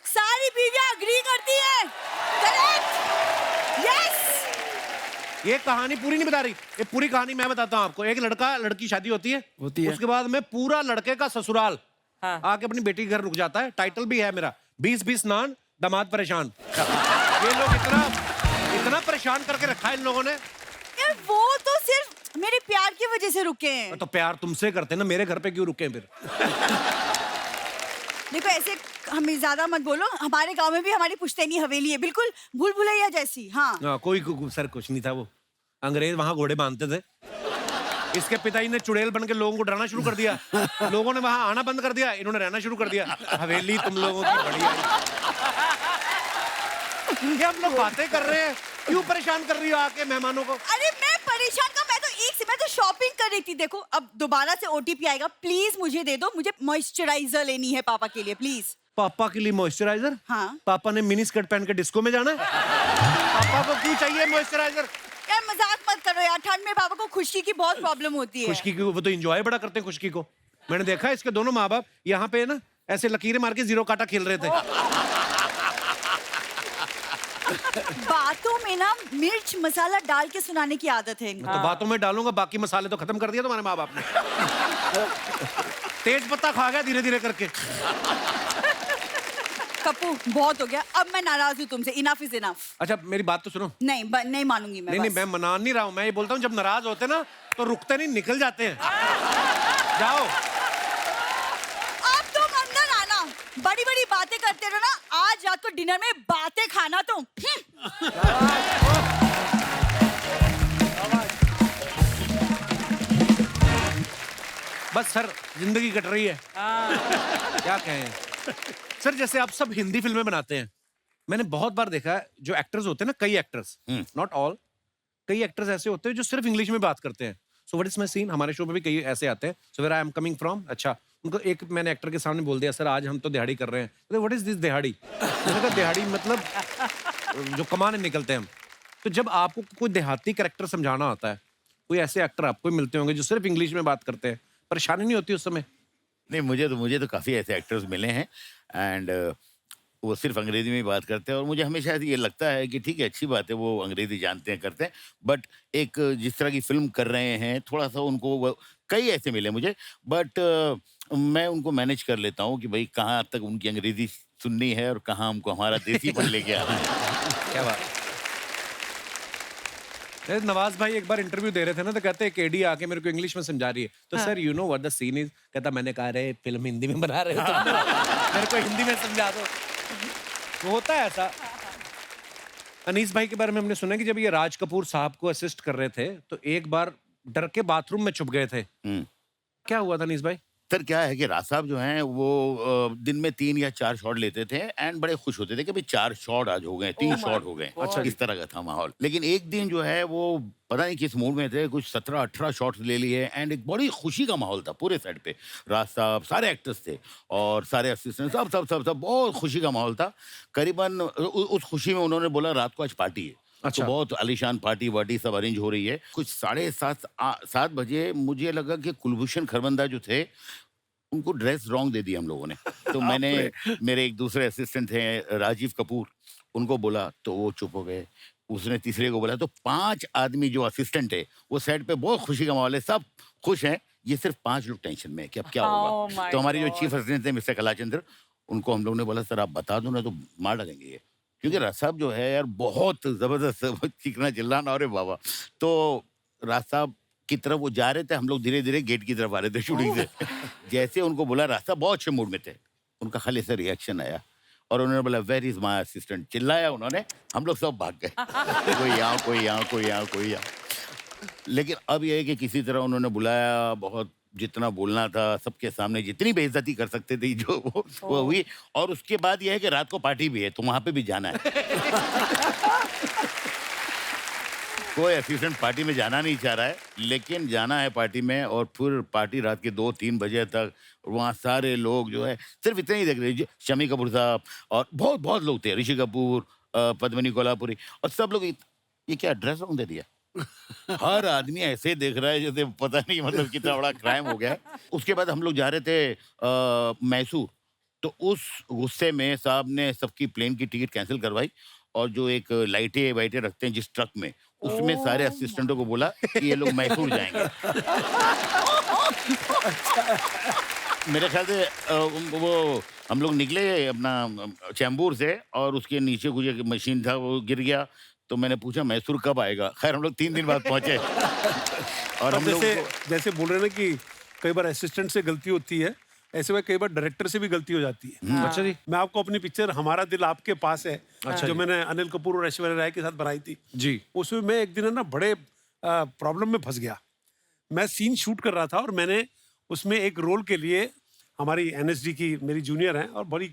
सारी बीवियां अग्री करती हैं। करेक्ट? यस। ये कहानी पूरी नहीं बता रही, ये पूरी कहानी मैं बताता हूँ आपको। एक लड़का लड़की शादी होती है, उसके बाद में पूरा लड़के का ससुराल आके अपनी बेटी के घर रुक जाता है। टाइटल भी है मेरा, 20-20 नान दामाद परेशान। ये लोग इतना परेशान करके रखा है इन लोगों ने। यार वो तो सिर्फ मेरे प्यार की वजह से रुके हैं। तो प्यार तुमसे करते हैं ना, मेरे घर पे क्यों रुके फिर? देखो ऐसे हमें ज्यादा मत बोलो, हमारे गांव में भी हमारी पुश्तैनी हवेली है, बिल्कुल भूल भुलैया जैसी। हाँ कोई सर कुछ नहीं था, वो अंग्रेज वहां घोड़े बांधते थे। इसके पिताजी ने चुड़ैल बन के लोगों को डराना शुरू कर दिया, लोगों ने वहां आना बंद कर दिया, इन्होंने रहना शुरू कर दिया। हवेली तुम लोगों की बढ़िया। ये हम लोग बातें कर रहे हैं, क्यों परेशान कर रही हो आके मेहमानों को? अरे मैं परेशान का, मैं तो शॉपिंग कर रही थी। देखो अब दोबारा से ओटीपी आएगा, प्लीज मुझे दे दो, मुझे मॉइस्चराइजर लेनी है पापा के लिए प्लीज। पापा के लिए मॉइस्चराइजर? हाँ। पापा ने मिनी स्कर्ट पहन के डिस्को में जाना है? पापा को क्यों चाहिए मॉइस्चराइजर? यार मजाक मत करो यार, ठंड में पापा को खुश्की की बहुत प्रॉब्लम होती है। खुशकी को वो तो एंजॉय बड़ा करते हैं खुशकी को। मैंने देखा है इसके दोनों माँ बाप यहाँ पे ना ऐसे लकीरें मार के जीरो काटा खेल रहे थे। बातों में ना मिर्च मसाला डाल के सुनाने की आदत है इनको। तो बातों में डालूंगा, बाकी मसाले तो खत्म कर दिया तुम्हारे माँ बाप ने। तेज पत्ता खा गया धीरे धीरे करके। कप्पू बहुत हो गया, अब मैं नाराज हूँ तुमसे, इनफ इज इनफ। अच्छा मेरी बात तो सुनो। नहीं नहीं मानूंगी मैं। नहीं मैं मना नहीं रहा हूँ, मैं ये बोलता हूँ जब नाराज होते ना तो रुकते नहीं, निकल जाते हैं। जाओ अब तुम अंदर आना, बड़ी बड़ी बातें करते रहो ना, आज रात को डिनर में बातें खाना तुम। बस सर जिंदगी कट रही है, क्या कहें सर। जैसे आप सब हिंदी फिल्में बनाते हैं, मैंने बहुत बार देखा है जो एक्टर्स होते हैं ना, कई एक्टर्स, नॉट ऑल, कई एक्टर्स ऐसे होते हैं जो सिर्फ इंग्लिश में बात करते हैं। So what is my scene, हमारे शो पे भी कई ऐसे आते हैं। So where I am coming from, अच्छा उनको एक मैंने एक्टर के सामने बोल दिया, सर आज हम तो दिहाड़ी कर रहे हैं। तो व्हाट इज दिस दिहाड़ी? मैंने कहा दिहाड़ी मतलब जो कमाने निकलते हैं हम। तो जब आपको कोई देहाती कैरेक्टर समझाना होता है, कोई ऐसे एक्टर आपको मिलते होंगे जो सिर्फ इंग्लिश में बात करते हैं, परेशानी नहीं होती उस समय? नहीं, मुझे तो काफ़ी ऐसे एक्टर्स मिले हैं एंड वो सिर्फ अंग्रेजी में ही बात करते हैं और मुझे हमेशा ये लगता है कि ठीक है, अच्छी बात है, वो अंग्रेजी जानते हैं, करते हैं, बट एक जिस तरह की फिल्म कर रहे हैं थोड़ा सा उनको कई ऐसे मिले मुझे, बट मैं उनको मैनेज कर लेता हूँ कि भाई कहाँ तक उनकी अंग्रेजी सुननी है और कहाँ हमको हमारा देसीपन लेके आना है। क्या बात। नवाज भाई एक बार इंटरव्यू दे रहे थे ना, तो कहते हैं केडी आके मेरे को इंग्लिश में समझा रही है, तो sir you know what the scene is. कहता मैंने कहा रे फिल्म हिंदी में बना रहे हो तो मेरे को हिंदी में समझा दो। तो होता है ऐसा। अनीस भाई के बारे में हमने सुना कि जब ये राज कपूर साहब को असिस्ट कर रहे थे तो एक बार डर के बाथरूम में छुप गए थे। क्या हुआ था अनीस भाई? सर क्या है कि राज साहब जो हैं वो दिन में 3 या 4 शॉट लेते थे एंड बड़े खुश होते थे कि भाई 4 शॉट आज हो गए, 3 शॉट हो गए। अच्छा, इस तरह का था माहौल। लेकिन एक दिन जो है वो पता नहीं किस मूड में थे, कुछ 17-18 शॉट्स ले लिए एंड एक बड़ी खुशी का माहौल था पूरे सेट पे। राज साहब, सारे एक्टर्स थे और सारे असिस्टेंट, सब बहुत खुशी का माहौल था। करीबन उस खुशी में उन्होंने बोला रात को आज पार्टी है। अच्छा। तो बहुत आलीशान पार्टी वार्टी सब अरेंज हो रही है। कुछ 7:30 बजे मुझे लगा कि कुलभूषण खरबंदा जो थे उनको ड्रेस रॉन्ग दे दिया हम लोगों ने। तो मैंने मेरे एक दूसरे असिस्टेंट थे राजीव कपूर, उनको बोला तो वो चुप हो गए। उसने तीसरे को बोला, तो 5 आदमी जो असिस्टेंट है वो सेट पे बहुत खुशी का माहौल है, सब खुश हैं, ये सिर्फ 5 लोग टेंशन में है कि अब क्या होगा। तो हमारे जो चीफ असिस्टेंट थे मिस्टर कलाचंद्र, उनको हम लोग ने बोला सर आप बता दो ना तो मार डालेंगे ये, क्योंकि राज साहब जो है यार बहुत जबरदस्त चीखना चिल्लाना, अरे बाबा। तो राज साहब की तरफ वो जा रहे थे, हम लोग धीरे धीरे गेट की तरफ आ रहे थे शूटिंग से। जैसे उनको बोला, राज साहब बहुत अच्छे मूड में थे, उनका खाली से रिएक्शन आया और उन्होंने बोला वेयर इज माय असिस्टेंट, चिल्लाया उन्होंने, हम लोग सब भाग गए। कोई यहाँ कोई यहाँ कोई यहाँ कोई यहाँ। लेकिन अब यह है कि किसी तरह उन्होंने बुलाया, बहुत जितना बोलना था सबके सामने जितनी बेइज्जती कर सकते थे जो वो हुई। और उसके बाद यह है कि रात को पार्टी भी है तो वहां पे भी जाना है। कोई असिस्टेंट पार्टी में जाना नहीं चाह रहा है, लेकिन जाना है पार्टी में और फिर पार्टी रात के 2-3 बजे तक। वहाँ सारे लोग जो है सिर्फ इतने ही देख रहे हैं, शमी कपूर साहब और बहुत लोग थे, ऋषि कपूर, पद्मिनी कोल्हापुरी, और सब लोग ये क्या ड्रेस रॉन्ग दे दिया। हर आदमी ऐसे देख रहा है जैसे पता नहीं मतलब कितना बड़ा क्राइम हो गया है। उसके बाद हम लोग जा रहे थे मैसूर, तो उस गुस्से में साहब ने सबकी प्लेन की टिकट कैंसिल करवाई और जो एक लाइटें वाइटें रखते हैं जिस ट्रक में, उसमें सारे असिस्टेंटों को बोला कि ये लोग मैसूर जाएंगे। मेरे ख्याल से वो हम लोग निकले अपना चैम्बूर से और उसके नीचे कुछ एक मशीन था वो गिर गया, तो मैंने पूछा मैसूर कब आएगा। खैर हम लोग 3 दिन बाद पहुंचे। और हम लोग जैसे बोल रहे हैं ना कि कई बार असिस्टेंट से गलती होती है, ऐसे में कई बार डायरेक्टर से भी गलती हो जाती है। अच्छा जी। मैं आपको अपनी पिक्चर हमारा दिल आपके पास है, अच्छा जो जी। मैंने अनिल कपूर और ऐश्वर्या राय के साथ बनाई थी, जी। उसमें मैं एक दिन है ना बड़े प्रॉब्लम में फंस गया। मैं सीन शूट कर रहा था और मैंने उसमें एक रोल के लिए, हमारी एनएसडी की मेरी जूनियर है और बड़ी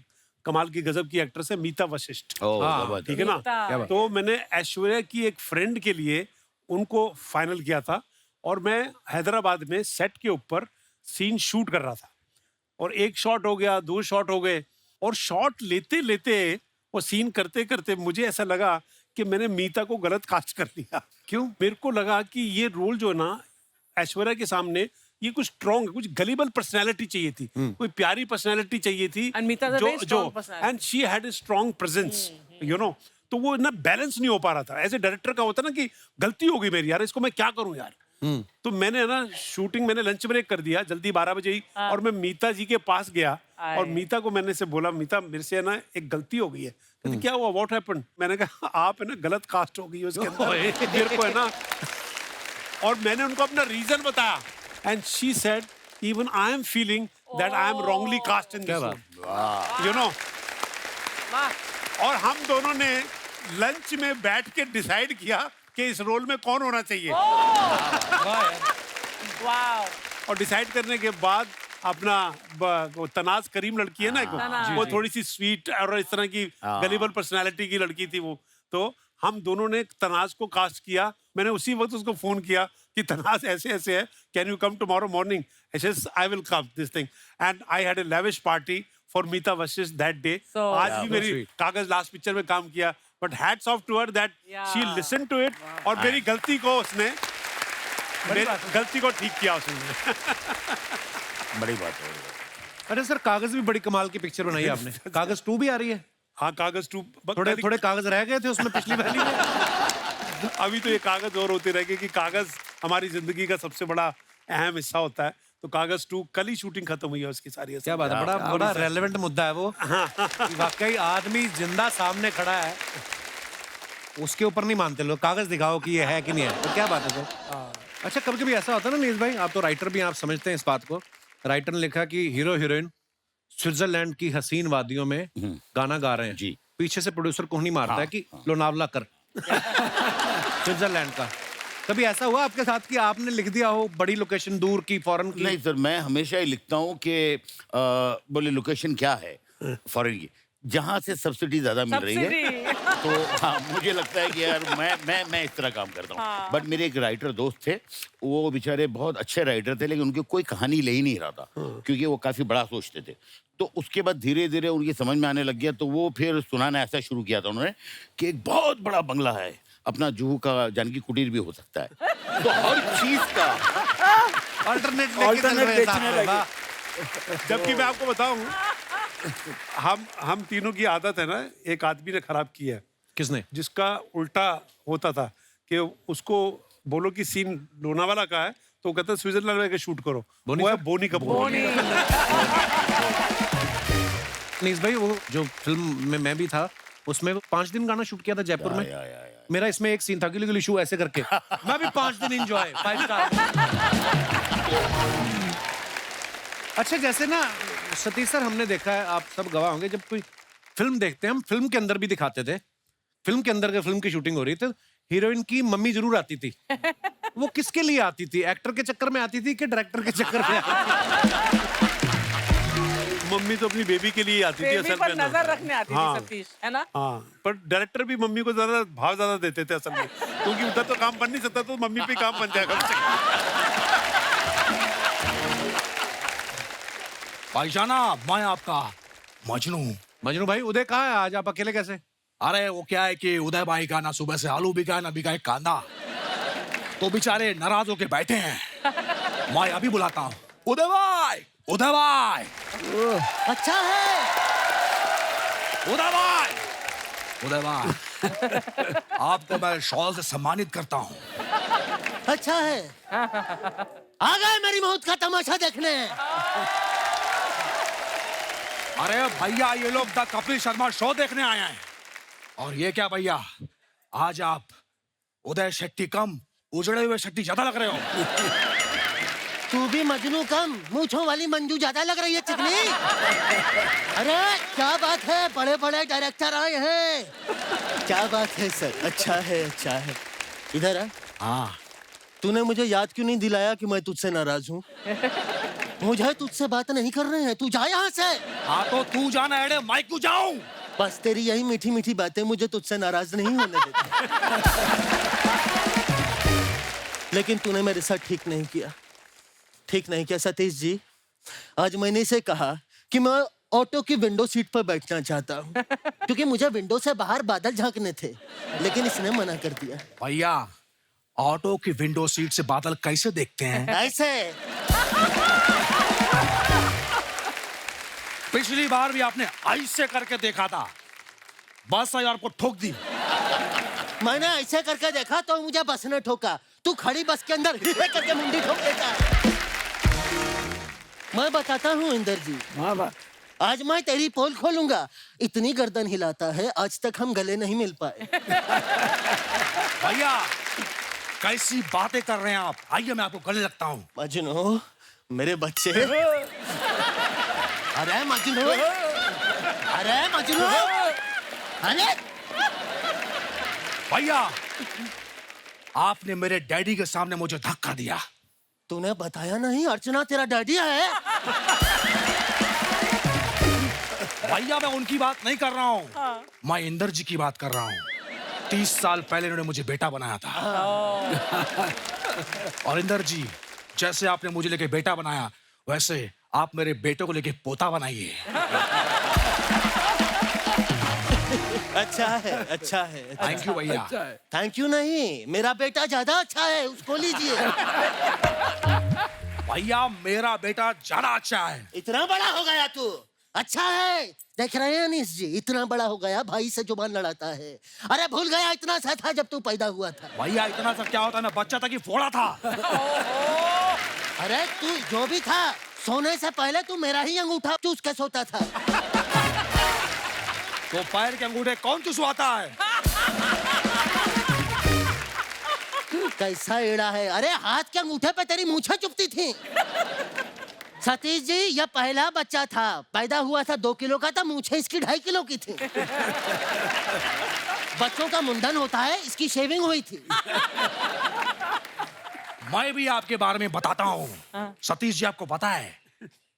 कमाल की गजब की एक्ट्रेस है मीता वशिष्ठ, हाँ, ठीक है ना। क्या बात। तो मैंने ऐश्वर्या की एक फ्रेंड के लिए उनको फाइनल किया था और मैं हैदराबाद में सेट के ऊपर सीन शूट कर रहा था और 1 शॉट हो गया, 2 शॉट हो गए और शॉट लेते लेते और सीन करते करते मुझे ऐसा लगा कि मैंने मीता को गलत कास्ट कर दिया। क्यों? मेरे को लगा कि ये रोल जो है ना ऐश्वर्या के सामने ये कुछ स्ट्रॉन्ग, कुछ गलीबल पर्सनालिटी चाहिए थी, कोई प्यारी पर्सनालिटी चाहिए थी, And Meeta is a very strong personality. And she had a strong presence, you know. तो वो ना बैलेंस नहीं हो पा रहा था। एज ए डायरेक्टर का होता ना कि गलती हो गई मेरी, यार इसको मैं क्या करूं यार। तो मैंने ना शूटिंग, मैंने लंच ब्रेक कर दिया जल्दी 12 बजे ही, और मैं मीता जी के पास गया और मीता को मैंने से बोला, मीता मेरे से ना एक गलती हो गई है। कहती क्या हुआ, व्हाट हैपेंड? मैंने कहा आप है ना गलत कास्ट हो गई है उसके अंदर, मेरे को है ना। और मैंने उनको अपना रीजन बताया and she said even I am feeling that I am wrongly cast in this, you know. और हम दोनों ने लंच में बैठ के डिसाइड किया कि इस रोल में कौन होना चाहिए। वाओ। और डिसाइड करने के बाद अपना वो तनाज करीम लड़की है ना, तनाज। वो थोड़ी सी स्वीट और इस तरह की गलीबल पर्सनालिटी की लड़की थी वो। तो हम दोनों ने तनाज को कास्ट किया। मैंने उसी वक्त उसको फोन किया कि तनाज ऐसे ऐसे है, can you come tomorrow morning? I will come this thing and I had a lavish party for Mita Vashisht that day. So- आज भी मेरी sweet. कागज लास्ट पिक्चर में काम किया, but hats off to her that she listen to it और मेरी गलती को उसने, मेरी गलती को ठीक किया उसने। बड़ी बात है। अरे सर, कागज भी बड़ी कमाल की पिक्चर बनाई है आपने। कागज 2 भी आ रही है। हाँ, कागज 2 थोड़े थोड़े कागज रह गए थे उसमें पिछली वाली में। अभी तो ये कागज और होते रह गए कि कागज हमारी जिंदगी का सबसे बड़ा अहम हिस्सा होता है। तो कागज 2 कल ही शूटिंग खत्म हुई है उसकी सारी। क्या बात है, बड़ा बड़ा रेलेवेंट मुद्दा है वो। कि वाकई आदमी जिंदा सामने खड़ा है, उसके ऊपर नहीं मानते लोग, कागज दिखाओ कि ये है कि नहीं है। तो क्या बात है सर। अच्छा, कभी कभी ऐसा होता है ना नीस भाई, आप तो राइटर भी हैं, आप समझते हैं इस बात को। राइटर ने लिखा कि हीरो हीरोइन स्विट्जरलैंड की हसीन वादियों में गाना गा रहे हैं जी। पीछे से प्रोड्यूसर को नहीं मारता है कि लोनावला कर स्विट्जरलैंड का। कभी ऐसा हुआ आपके साथ कि आपने लिख दिया हो बड़ी लोकेशन दूर की, फॉरेन की? नहीं सर, मैं हमेशा ही लिखता हूँ कि बोले लोकेशन क्या है फॉरेन की, जहाँ से सब्सिडी ज्यादा मिल रही है। तो हाँ, मुझे लगता है कि यार मैं इस तरह काम करता हूँ। बट मेरे एक राइटर दोस्त थे, वो बेचारे बहुत अच्छे राइटर थे, लेकिन उनकी कोई कहानी ले ही नहीं रहा था, क्योंकि वो काफी बड़ा सोचते थे। तो उसके बाद धीरे धीरे उनकी समझ में आने लग गया, तो वो फिर सुनाना ऐसा शुरू किया था उन्होंने कि एक बहुत बड़ा बंगला है, अपना जुहू का जानकी कुटीर भी हो सकता है। तो हर चीज का अल्टरनेट बेचने लगे। जबकि मैं आपको बताऊं, हम तीनों की आदत है ना, एक आदमी ने खराब किया है, किसने? जिसका उल्टा होता था कि उसको बोलो कि सीन लोनावाला का है तो वो कहता है स्विट्जरलैंड में शूट करो। बोनी वो है साहब? बोनी कपूर। नीस भाई, वो जो फिल्म में मैं भी था, उसमें 5 दिन गाना शूट किया था जयपुर में। मेरा इसमें एक सीन था, गिली इशू ऐसे करके मैं भी 5 दिन एंजॉय 5 स्टार। अच्छा, जैसे ना सतीश सर, हमने देखा है, आप सब गवाह होंगे, जब कोई फिल्म देखते हैं, हम फिल्म के अंदर भी दिखाते थे, फिल्म के अंदर फिल्म की शूटिंग हो रही थी, हीरोइन की मम्मी जरूर आती थी। वो किसके लिए आती थी? एक्टर के चक्कर में आती थी कि डायरेक्टर के चक्कर में आती थी? मम्मी तो अपनी बेबी के लिए आती थी बेबी असल पर में ना। नजर रखने आती हाँ। थी सतीश, है ना? हाँ, पर डायरेक्टर भी मम्मी को ज्यादा भाव ज्यादा देते थे असल में, क्योंकि उधर तो काम बन नहीं सकता, तो मम्मी पे काम बन जाएगा। भाईजाना, मैं आपका मजनू। मजनू भाई, उदय कहाँ है आज? आप अकेले कैसे? अरे वो क्या है कि उदय भाई का ना सुबह से आलू बिका है ना बिका है कांदा, तो बेचारे नाराज होके बैठे हैं। मैं अभी बुलाता हूँ। उदय भाई, उदय भाई, अच्छा है। उदय भाई, उदय भाई, आपको मैं शॉल से सम्मानित करता हूँ। अच्छा है। आ गए मेरी मौत का तमाशा देखने। अरे भैया, ये लोग द कपिल शर्मा शो देखने आए हैं। और ये क्या भैया, आज आप उदय शेट्टी कम उजड़े हुए शेट्टी ज्यादा लग रहे हो। तू भी मजनू कम मूंछों वाली मंजू ज्यादा लग रही है चिकनी। अरे क्या बात है, बड़े बड़े डायरेक्टर आए हैं। क्या बात है सर, अच्छा है अच्छा है। इधर आ। हाँ तूने मुझे याद क्यों नहीं दिलाया कि मैं तुझसे नाराज हूँ? मुझे तुझसे बात नहीं कर रहे हैं, तू जा यहाँ से। हाँ तो तू जाना है, माइक तू जाऊं। बस तेरी यही मीठी मीठी बातें मुझे तुझसे नाराज नहीं होने देती। लेकिन तूने मेरे साथ ठीक नहीं किया, ठीक नहीं किया सतीश जी। आज मैंने इसे कहा कि मैं ऑटो की विंडो सीट पर बैठना चाहता हूँ क्योंकि मुझे विंडो से बाहर बादल झांकने थे, लेकिन इसने मना कर दिया। भैया ऑटो की विंडो सीट से बादल कैसे देखते हैं? ऐसे। पिछली बार भी आपने ऐसे करके देखा था, बस आई आपको ठोक दी। मैंने ऐसे करके देखा तो मुझे बस ने ठोका। तू खड़ी बस के अंदर करके मुंडी ठोक देता। मैं बताता हूँ इंदर जी, हाँ वाह, आज मैं तेरी पोल खोलूंगा। इतनी गर्दन हिलाता है, आज तक हम गले नहीं मिल पाए। भैया कैसी बातें कर रहे हैं आप? आइए मैं आपको गले लगता हूँ। मजनू मेरे बच्चे। अरे मजनू, अरे मजनू, अरे भैया आपने मेरे डैडी के सामने मुझे धक्का दिया। तूने बताया नहीं अर्चना तेरा डैडी है? भैया मैं उनकी बात नहीं कर रहा हूँ, मैं इंदर जी की बात कर रहा हूँ। 30 साल पहले उन्होंने मुझे बेटा बनाया था। और इंदर जी जैसे आपने मुझे लेके बेटा बनाया, वैसे आप मेरे बेटे को लेके पोता बनाइए। अच्छा है अच्छा है। थैंक यू भैया। अच्छा है। थैंक यू नहीं, मेरा बेटा ज्यादा अच्छा है, उसको लीजिए। भैया मेरा बेटा ज्यादा अच्छा है। इतना बड़ा हो गया तू, अच्छा है। देख रहे हैं अनीस जी, इतना बड़ा हो गया, भाई से जुबान लड़ाता है। अरे भूल गया इतना सा था जब तू पैदा हुआ था। भैया इतना सब क्या होता है, मैं बच्चा था कि फोड़ा था। अरे तू जो भी था, सोने से पहले तू मेरा ही अंगूठा चूस के सोता था। तो पैर के अंगूठे कौन चुसवाता है? कैसा एड़ा है। अरे हाथ के अंगूठे पे तेरी मूछें चुभती थी। सतीश जी यह पहला बच्चा था, पैदा हुआ था 2 किलो का था, मूछें इसकी 2.5 किलो की थी। बच्चों का मुंडन होता है, इसकी शेविंग हुई थी। मैं भी आपके बारे में बताता हूँ। सतीश जी आपको पता है,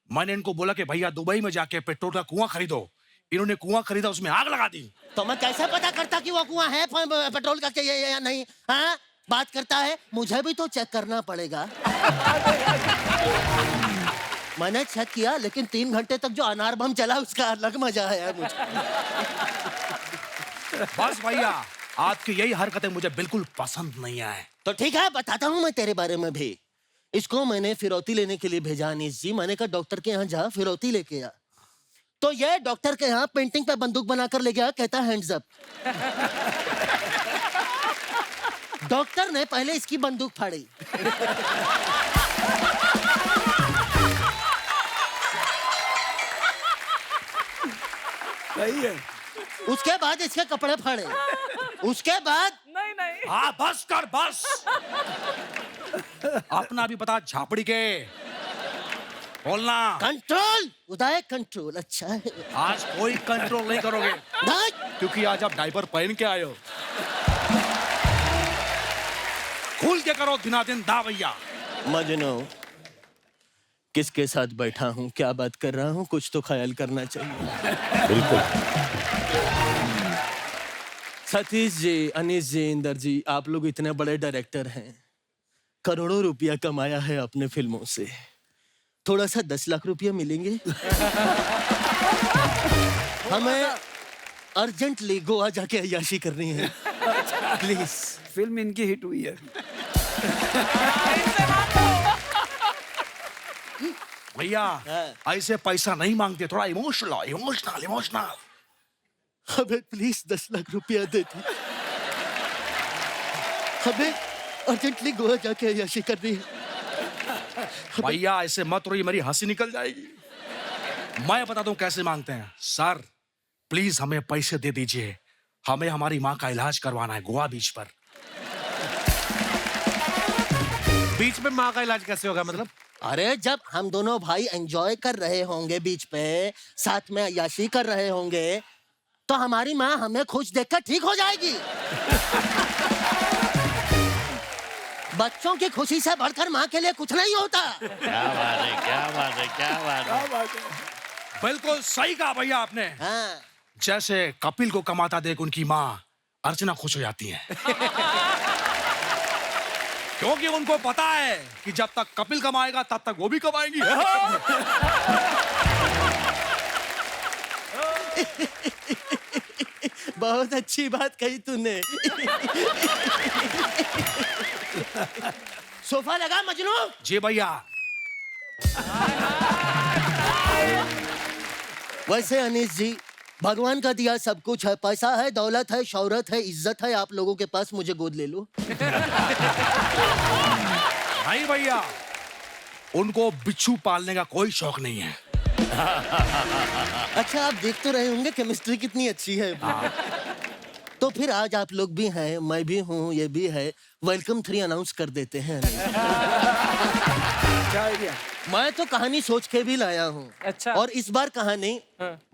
मैंने इनको बोला कि भैया दुबई में जाके पेट्रोल का कुआं खरीदो। इन्होंने कुआं खरीदा, उसमें आग लगा दी। तो मैं कैसे पता करता कि वो कुआं है पेट्रोल का या नहीं? हाँ बात करता है, मुझे भी तो चेक करना पड़ेगा। मैंने चेक किया, लेकिन 3 घंटे तक जो अनार बम चला उसका अलग मजा आया मुझे। बस भैया आपकी यही हरकतें मुझे बिल्कुल पसंद नहीं आए। तो ठीक है, बताता हूँ मैं तेरे बारे में भी। इसको मैंने फिरौती लेने के लिए भेजा अनीस जी। मैंने कहा डॉक्टर के यहाँ जा, फिरौती लेके आ। तो ये डॉक्टर के यहाँ पेंटिंग पे बंदूक बनाकर ले गया, कहता हैंड्स अप। डॉक्टर ने पहले इसकी बंदूक फाड़ी। सही है। उसके बाद इसके कपड़े फाड़े। उसके बाद नहीं नहीं हाँ बस कर बस। अपना भी पता झापड़ी के बोलना। कंट्रोल उदय, कंट्रोल। अच्छा है। आज कोई कंट्रोल नहीं करोगे, नहीं। क्योंकि आज आप डायपर पहन के आए हो। खुल के करो दिन दा भैया। मजनू किसके साथ बैठा हूँ, क्या बात कर रहा हूँ, कुछ तो ख्याल करना चाहिए। बिल्कुल। सतीश जी, अनीस जी, इंदर जी, आप लोग इतने बड़े डायरेक्टर हैं, करोड़ों रुपया कमाया है अपने फिल्मों से। थोड़ा सा 10 लाख रुपया मिलेंगे? हमें अर्जेंटली गोवा जाके अय्याशी करनी है, प्लीज। फिल्म इनकी हिट हुई है। भैया ऐसे पैसा नहीं मांगते, थोड़ा इमोशनल इमोशनल इमोशनल। हमें प्लीज 10 लाख रुपया दे दी। हमें अर्जेंटली गोवा जाके अय्याशी करनी है। भैया ऐसे मत रोइए, मेरी हंसी निकल जाएगी। मैं बता दूं कैसे मांगते हैं। सर प्लीज हमें पैसे दे दीजिए, हमें हमारी माँ का इलाज करवाना है गोवा बीच पर। बीच में माँ का इलाज कैसे होगा मतलब? अरे जब हम दोनों भाई एंजॉय कर रहे होंगे बीच पे, साथ में अय्याशी कर रहे होंगे, तो हमारी माँ हमें खुश देखकर ठीक हो जाएगी। बच्चों की खुशी से बढ़कर माँ के लिए कुछ नहीं होता। क्या बात है, क्या बात है, क्या बात है। बिल्कुल सही कहा भैया आपने। हाँ। जैसे कपिल को कमाता देख उनकी माँ अर्चना खुश हो जाती है। क्योंकि उनको पता है कि जब तक कपिल कमाएगा तब तक वो भी कमाएंगी। बहुत अच्छी बात कही तूने। सोफा लगा मजनू। जी भैया। वैसे अनीस जी, भगवान का दिया सब कुछ है, पैसा है, दौलत है, शौहरत है, इज्जत है आप लोगों के पास, मुझे गोद ले लो। नहीं भैया, उनको बिच्छू पालने का कोई शौक नहीं है। अच्छा, आप देख तो रहे होंगे केमिस्ट्री कितनी अच्छी है। तो फिर आज आप लोग भी हैं, मैं भी हूँ, ये भी है, वेलकम 3 अनाउंस कर देते हैं। क्या आइडिया? मैं तो कहानी सोच के भी लाया हूँ। अच्छा। और इस बार कहानी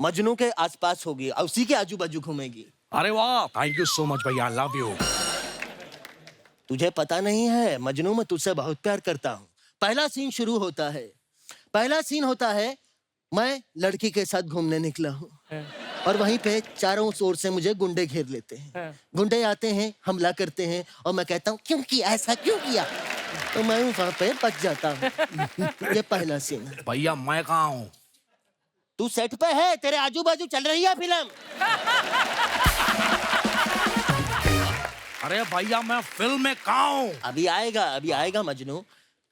मजनू के आसपास होगी, उसी के आजू बाजू घूमेगी। अरे वाह, थैंक यू सो मच भैया, लव यू। तुझे पता नहीं है मजनू, मैं तुझसे बहुत प्यार करता हूँ। पहला सीन शुरू होता है। पहला सीन होता है, मैं लड़की के साथ घूमने निकला हूँ और वहीं पे चारों ओर से मुझे गुंडे घेर लेते हैं। गुंडे आते हैं, हमला करते हैं और मैं कहता हूँ क्यों किया, ऐसा क्यों किया? तो मैं वहां पे बच जाता हूँ। ये पहला सीन है। भैया मैं कहाँ हूँ? तू सेट पे है, तेरे आजू बाजू चल रही है फिल्म। अरे भैया मैं फिल्म में कहाँ हूँ? अभी आएगा मजनू।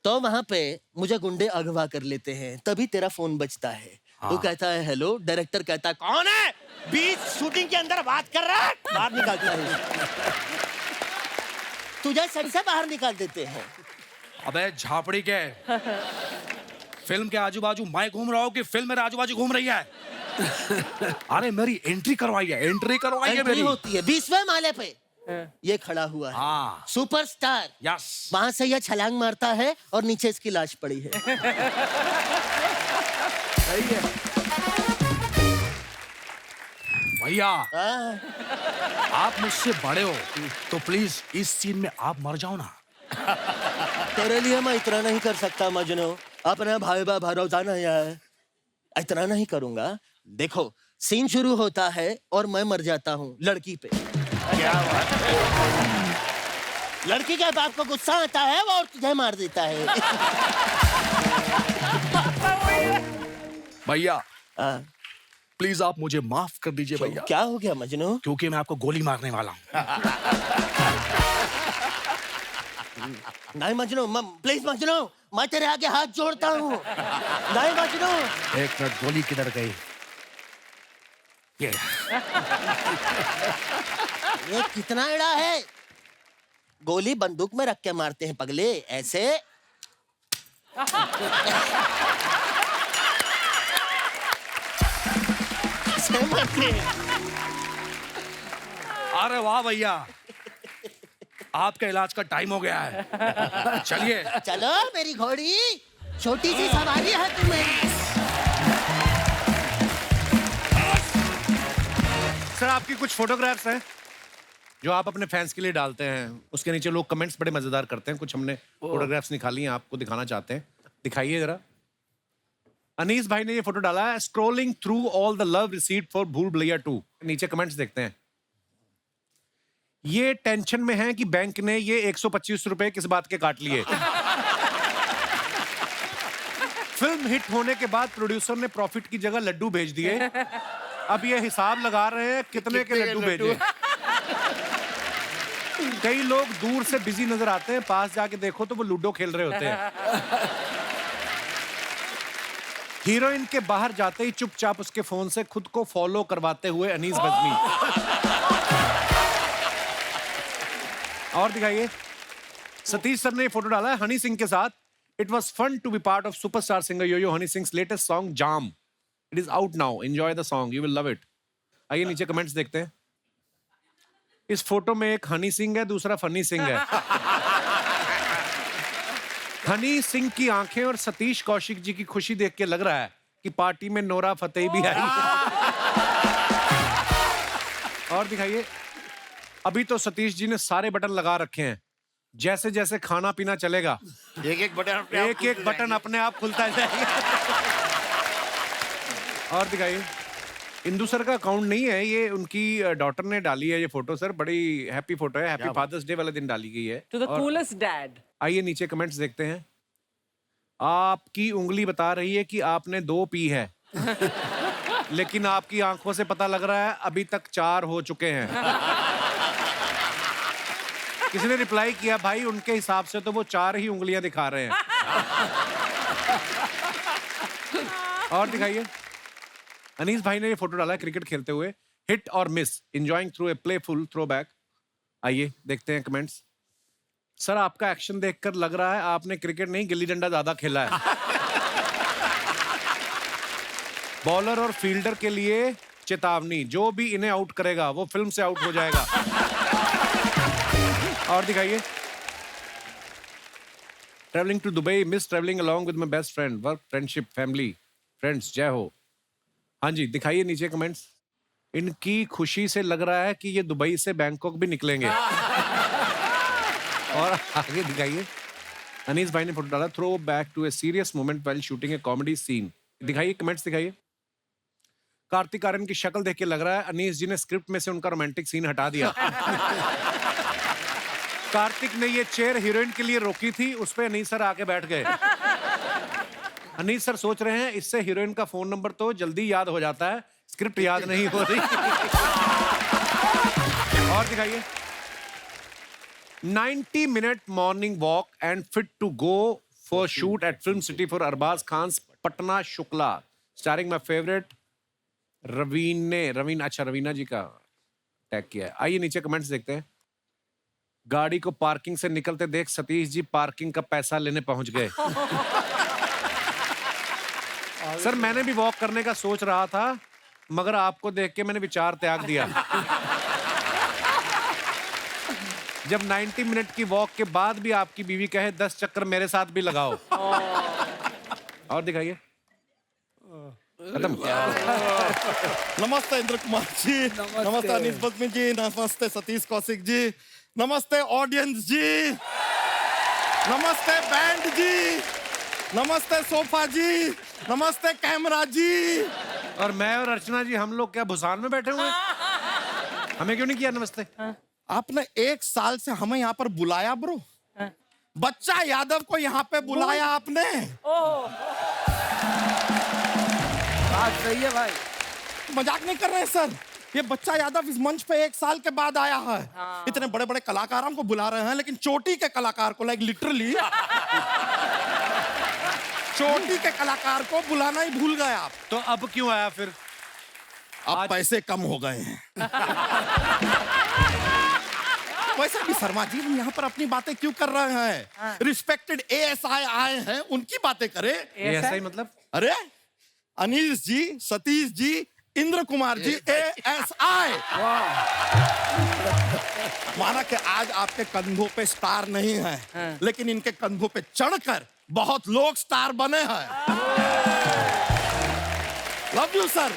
तो वहां पे मुझे गुंडे अगवा कर लेते हैं, तभी तेरा फोन बजता है। तू कहता है हेलो, डायरेक्टर कहता है कौन है, बीच शूटिंग के अंदर बात कर रहा है, बाहर निकालता है। तुझे सेट से बाहर निकाल देते हैं। अबे झापड़ी के, फिल्म के आजू बाजू मैं घूम रहा हूँ कि फिल्म मेरे आजू बाजू घूम रही है? अरे मेरी एंट्री करवाइए, एंट्री करवाइए एंट्री मेरी। होती है 20वें माले पे, ये खड़ा हुआ है हाँ। सुपरस्टार। यस। वहां से ये छलांग मारता है और नीचे इसकी लाश पड़ी है। सही है। भैया हाँ। आप मुझसे बड़े हो तो प्लीज इस सीन में आप मर जाओ ना। तेरे लिए मैं इतना नहीं कर सकता मजनू, अपने भाई बा भरोसा नहीं है, इतना नहीं करूंगा। देखो सीन शुरू होता है और मैं मर जाता हूँ लड़की पे। क्या बात है। लड़की के बाप को गुस्सा आता है वो और तुझे मार देता है। भैया हाँ। प्लीज आप मुझे माफ कर दीजिए भैया, क्या हो गया मजनू? क्योंकि मैं आपको गोली मारने वाला हूँ। नहीं मजनू, प्लीज मजनू, मैं तेरे आगे हाथ जोड़ता हूँ। नहीं मजनू। एक मिनट, गोली किधर गई? ये कितना एड़ा है, गोली बंदूक में रख के मारते हैं पगले, ऐसे। ऐसे मारते हैं। अरे वाह भैया, आपका इलाज का टाइम हो गया है। चलिए चलो मेरी घोड़ी, छोटी सी सवारी है तुम्हें। सर आपकी कुछ फोटोग्राफ्स हैं जो आप अपने फैंस के लिए डालते हैं, उसके नीचे लोग कमेंट्स बड़े मजेदार करते हैं। कुछ हमने फोटोग्राफ्स निकाली हैं, आपको दिखाना चाहते हैं, दिखाइए जरा। अनीस भाई ने ये फोटो डाला है, scrolling through all the love received for भूल भुलैया 2। नीचे कमेंट्स देखते हैं। ये टेंशन में है कि बैंक ने ये 125 रुपए किस बात के काट लिए। फिल्म हिट होने के बाद प्रोड्यूसर ने प्रॉफिट की जगह लड्डू भेज दिए। अब ये हिसाब लगा रहे हैं कितने के लड्डू भेजे। कई लोग दूर से बिजी नजर आते हैं, पास जाके देखो तो वो लूडो खेल रहे होते हैं। हीरोइन के बाहर जाते ही चुपचाप उसके फोन से खुद को फॉलो करवाते हुए अनीस बजमी। और दिखाइए, सतीश सर ने ये फोटो डाला है हनी सिंह के साथ। It was fun to be part of superstar singer yo yo Honey Singh latest song Jaam. It is out now, enjoy the song, you will love it. आइए नीचे कमेंट्स देखते हैं। इस फोटो में एक हनी सिंह है, दूसरा फनी सिंह है। हनी सिंह की आंखें और सतीश कौशिक जी की खुशी देख के लग रहा है कि पार्टी में नोरा फतेही भी आई। और दिखाइए, अभी तो सतीश जी ने सारे बटन लगा रखे हैं। जैसे जैसे खाना पीना चलेगा, एक एक बटन अपने आप खुलता जाएगा। और दिखाइए, इंदु सर का अकाउंट नहीं है ये, उनकी डॉटर ने डाली है ये फोटो। सर बड़ी हैप्पी फोटो है, हैप्पी फादर्स डे वाले दिन डाली गई है। टू द और कूलेस्ट डैड। आइए नीचे कमेंट्स देखते हैं। आपकी उंगली बता रही है कि आपने 2 पी है, लेकिन आपकी आंखों से पता लग रहा है अभी तक 4 हो चुके हैं। किसी ने रिप्लाई किया, भाई उनके हिसाब से तो वो 4 ही उंगलियां दिखा रहे हैं। और दिखाइए, अनीस भाई ने ये फोटो डाला है क्रिकेट खेलते हुए, हिट और miss, enjoying through a playful throwback. आइए देखते हैं कमेंट्स। सर आपका एक्शन देखकर लग रहा है आपने क्रिकेट नहीं गिल्ली डंडा ज्यादा खेला है। बॉलर और फील्डर के लिए चेतावनी, जो भी इन्हें आउट करेगा वो फिल्म से आउट हो जाएगा। और दिखाइए, travelling to Dubai, miss travelling along with my best friend, work friendship family friends, जय हो। हाँ जी, दिखाइए नीचे कमेंट्स। इनकी खुशी से लग रहा है कि ये दुबई से बैंकॉक भी निकलेंगे। और आगे दिखाइए, अनीस भाई ने फोटो डाला, throw back to a serious moment while shooting a comedy scene. दिखाइए कमेंट्स दिखाइए। कार्तिक आर्यन की शक्ल देख के लग रहा है अनीस जी ने स्क्रिप्ट में से उनका रोमांटिक सीन हटा दिया। कार्तिक ने ये चेयर हीरोइन के लिए रोकी थी, उस पे अनीस सर आके बैठ गए। अनीस सर सोच रहे हैं इससे हीरोइन का फोन नंबर तो जल्दी याद हो जाता है, स्क्रिप्ट याद नहीं हो रही। और दिखाइए, 90-minute morning walk and fit to go for shoot at Film City for Arbaz Khan's Patna Shukla, starring my favorite Raveena जी का टैग किया है। आइए नीचे कमेंट्स देखते हैं। गाड़ी को पार्किंग से निकलते देख सतीश जी पार्किंग का पैसा लेने पहुंच गए। सर मैंने भी वॉक करने का सोच रहा था, मगर आपको देख के मैंने विचार त्याग दिया। जब 90 मिनट की वॉक के बाद भी आपकी बीवी कहे 10 चक्कर मेरे साथ भी लगाओ। और दिखाइए, खत्म। नमस्ते इंद्र कुमार जी, नमस्ते अनीस बदमी जी, नमस्ते सतीश कौशिक जी, नमस्ते ऑडियंस जी, नमस्ते बैंड जी, नमस्ते सोफा जी, नमस्ते कैमरा जी। और मैं और अर्चना जी, हम लोग क्या भुसान में बैठे हुए हैं? हमें क्यों नहीं किया नमस्ते? आपने 1 साल से हमें यहाँ पर बुलाया ब्रो, बच्चा यादव को यहाँ पे बुलाया आपने। बात सही है भाई, मजाक नहीं कर रहे हैं सर। ये बच्चा यादव इस मंच पे 1 साल के बाद आया है। इतने बड़े बड़े कलाकारों को बुला रहे हैं, लेकिन चोटी के कलाकार को, लाइक लिटरली चोटी के कलाकार को बुलाना ही भूल गए आप। तो अब क्यों आया फिर? अब पैसे कम हो गए हैं। वैसे भी शर्मा जी, हम यहाँ पर अपनी बातें क्यों कर रहे हैं? रिस्पेक्टेड ASI आए हैं, उनकी बातें करें। ASI मतलब? अरे अनीस जी, सतीश जी, इंद्र कुमार जी, ASI। माना कि आज आपके कंधों पे स्टार नहीं है, लेकिन इनके कंधों पे चढ़कर बहुत लोग स्टार बने हैं। Love you sir.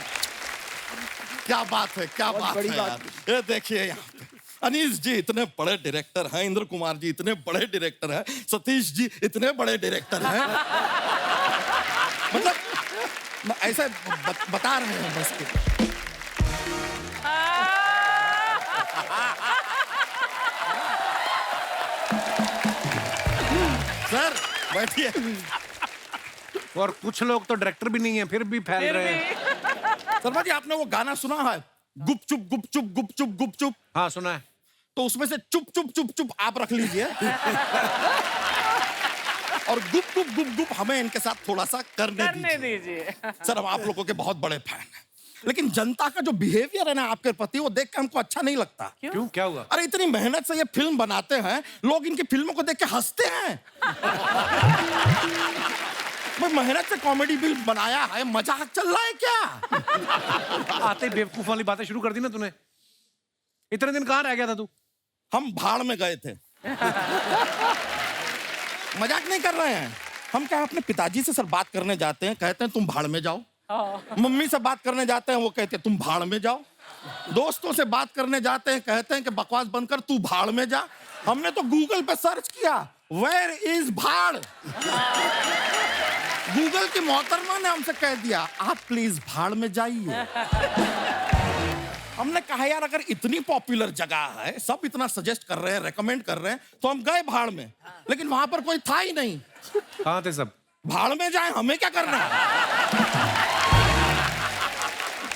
क्या बात है, क्या बात है यार। ये देखिए यहाँ पे अनीस जी इतने बड़े डायरेक्टर हैं, इंद्र कुमार जी इतने बड़े डायरेक्टर हैं, सतीश जी इतने बड़े डायरेक्टर हैं। मतलब ऐसे बता रहे हैं बस के। सर बैठिए। और कुछ लोग तो डायरेक्टर भी नहीं है, फिर भी फैल रहे हैं। शर्मा जी, आपने वो गाना सुना है, गुपचुप गुपचुप गुपचुप गुपचुप? हाँ सुना है। तो उसमें से चुप चुप चुप चुप आप रख लीजिए, और गुप गुप गुप गुप हमें इनके साथ थोड़ा सा करने दीजिए। सर हम आप लोगों के बहुत बड़े फैन हैं, लेकिन जनता का जो बिहेवियर है ना आपके प्रति, वो देख के हमको अच्छा नहीं लगता। क्यों, क्या हुआ? अरे इतनी मेहनत से ये फिल्म बनाते हैं, लोग इनकी फिल्मों को देख के हंसते हैं। मेहनत से कॉमेडी फिल्म बनाया है, मजाक चल रहा है क्या? आते बेवकूफ वाली बातें शुरू कर दी ना तूने। इतने दिन कहाँ रह गया था तू? हम भाड़ में गए थे। मजाक नहीं कर रहे हैं हम। क्या अपने पिताजी से सर बात करने जाते हैं, कहते हैं तुम भाड़ में जाओ। मम्मी से बात करने जाते हैं, वो कहते हैं तुम भाड़ में जाओ। दोस्तों से बात करने जाते हैं, कहते हैं कि बकवास बंद कर, तू भाड़ में जा। हमने तो गूगल पे सर्च किया, वेयर इज भाड़। गूगल की मोहतरमा ने हमसे कह दिया आप प्लीज भाड़ में जाइए। हमने कहा यार अगर इतनी पॉपुलर जगह है, सब इतना सजेस्ट कर रहे हैं, रेकमेंड कर रहे हैं, तो हम गए भाड़ में, लेकिन वहां पर कोई था ही नहीं। कहाँ थे सब? भाड़ में जाए, हमें क्या करना है?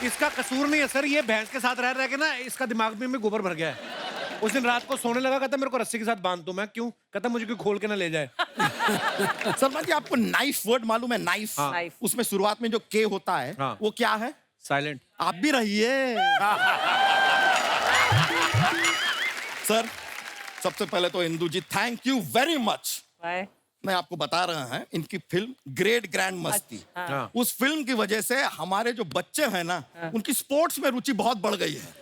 इसका कसूर नहीं है सर, ये भैंस के साथ रह रह के ना इसका दिमाग में गोबर भर गया है। उस दिन रात को सोने लगा, कहता मेरे को रस्सी के साथ बांध दो। मैं क्यों? कहता मुझे कोई खोल के ना ले जाए। शर्मा जी आपको नाइफ वर्ड मालूम है? नाइफ। हाँ। उसमें शुरुआत में जो के होता है, हाँ। वो क्या है? साइलेंट। आप भी रहिए। सर सबसे पहले तो इंदू जी थैंक यू वेरी मच। मैं आपको बता रहा हैं इनकी फिल्म ग्रेट ग्रैंड मस्ती, हाँ। उस फिल्म की वजह से हमारे जो बच्चे हैं ना, उनकी स्पोर्ट्स में रुचि बहुत बढ़ गई है।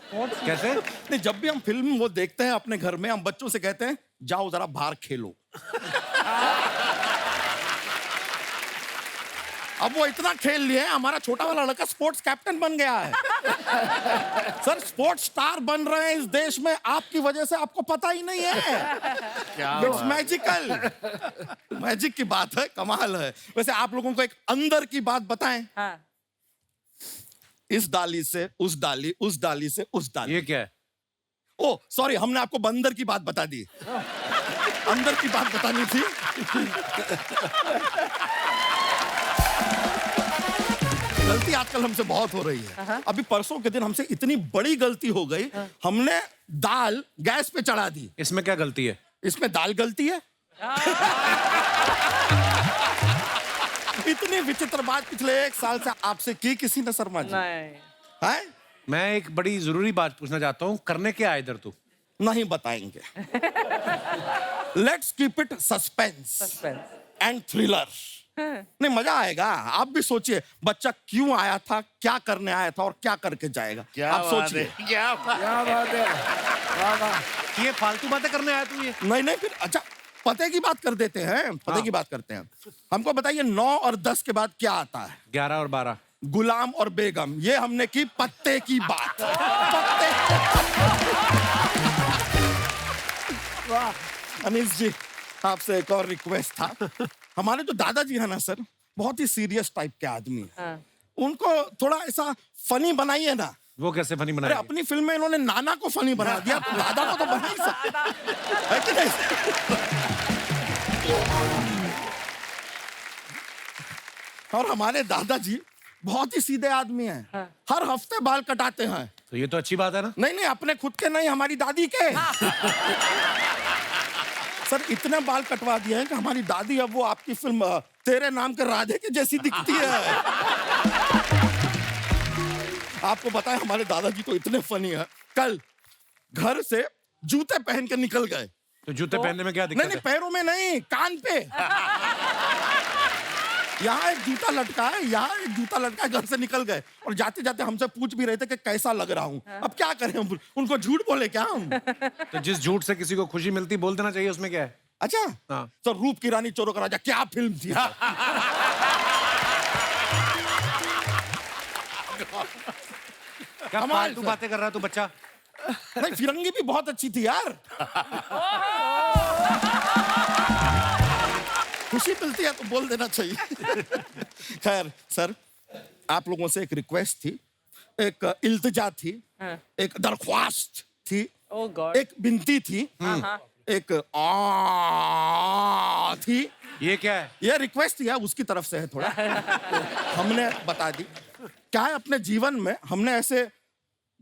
कैसे? नहीं, जब भी हम फिल्म वो देखते हैं अपने घर में, हम बच्चों से कहते हैं जाओ जरा बाहर खेलो। अब वो इतना खेल लिए, हमारा छोटा वाला लड़का स्पोर्ट्स कैप्टन बन गया है। सर स्पोर्ट्स स्टार बन रहे हैं इस देश में आपकी वजह से, आपको पता ही नहीं है। It's magical. मैजिक की बात है, कमाल है। वैसे आप लोगों को एक अंदर की बात बताएं। हाँ। इस डाली से उस डाली, उस डाली से उस डाली। ये क्या है? ओ सॉरी, हमने आपको बंदर की बात बता दी। अंदर की बात बतानी थी। गलती आजकल हमसे बहुत हो रही है। अभी परसों के दिन हमसे इतनी बड़ी गलती हो गई, हमने दाल गैस पे चढ़ा दी। इसमें क्या गलती है? इसमें दाल गलती है। इतनी विचित्र बात पिछले 1 साल से आपसे की किसी ने शर्मा जी? नहीं। है? मैं एक बड़ी जरूरी बात पूछना चाहता हूँ, करने क्या आया इधर तू? नहीं बताएंगे। Let's keep it suspense and thriller. नहीं, मजा आएगा। आप भी सोचिए बच्चा क्यों आया था, क्या करने आया था और क्या करके जाएगा। क्या आप बात सोचिए। है, क्या बात है? वाह वाह। ये फालतू बातें करने आया तू? ये नहीं फिर अच्छा पते की बात कर देते हैं। पते की बात करते हैं। हमको बताइए 9 और 10 के बाद क्या आता है? 11 और 12। गुलाम और बेगम। ये हमने की पत्ते की बात। पत्ते। वाह। अनीस जी आपसे एक और रिक्वेस्ट था। हमारे जो दादाजी है ना सर, बहुत ही सीरियस टाइप के आदमी है। उनको थोड़ा ऐसा फनी बनाइए ना। वो कैसे फनी अरे बनाया? अपनी फिल्म में इन्होंने नाना को फनी बना दिया, तो दादा को तो बना ही सकता है कि नहीं? और हमारे दादाजी बहुत ही सीधे आदमी हैं। हर हफ्ते बाल कटाते हैं। तो ये तो अच्छी बात है ना। नहीं अपने खुद के नहीं, हमारी दादी के। सर इतने बाल कटवा दिए हैं कि हमारी दादी अब वो आपकी फिल्म तेरे नाम के राधे के जैसी दिखती है। आपको पता है हमारे दादाजी तो इतने फनी है, कल घर से जूते पहन के निकल गए। तो जूते पहनने में क्या दिक्कत नहीं है? पैरों में नहीं, कान पे। यहाँ एक जूता लटका है, यहाँ एक जूता लटका है, घर से निकल गए। और जाते जाते हमसे पूछ भी रहे थे कि कैसा लग रहा हूँ। अब क्या करें हम, उनको झूठ बोले क्या हम? तो जिस झूठ से किसी को खुशी मिलती बोल देना चाहिए, उसमें क्या है? अच्छा हाँ। सर रूप की रानी चोरों का राजा क्या फिल्म थी? क्या कमाल फालतू सर। बातें कर रहा है तू बच्चा? नहीं फिरंगी भी बहुत अच्छी थी यार। खुशी मिलती है तो बोल देना चाहिए। खैर सर आप लोगों से एक रिक्वेस्ट थी, एक इल्तिजा थी, एक दरख्वास्त थी, Oh God. एक विनती थी, एक थी। ये क्या है? ये रिक्वेस्ट है उसकी तरफ से है थोड़ा। हमने बता दी क्या है, अपने जीवन में हमने ऐसे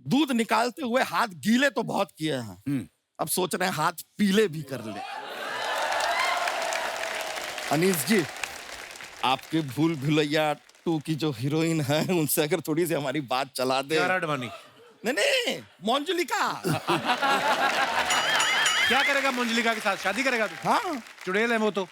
दूध निकालते हुए हाथ गीले तो बहुत किए हैं, अब सोच रहे हैं हाथ पीले भी कर ले। अनीस जी आपके भूल भुलैया 2 की जो हीरोइन है उनसे अगर थोड़ी सी हमारी बात चला दे। यार अडवाणी। नहीं मंजुलिका। क्या करेगा मंजुलिका के साथ? शादी करेगा तू? हाँ चुड़ैल है वो तो।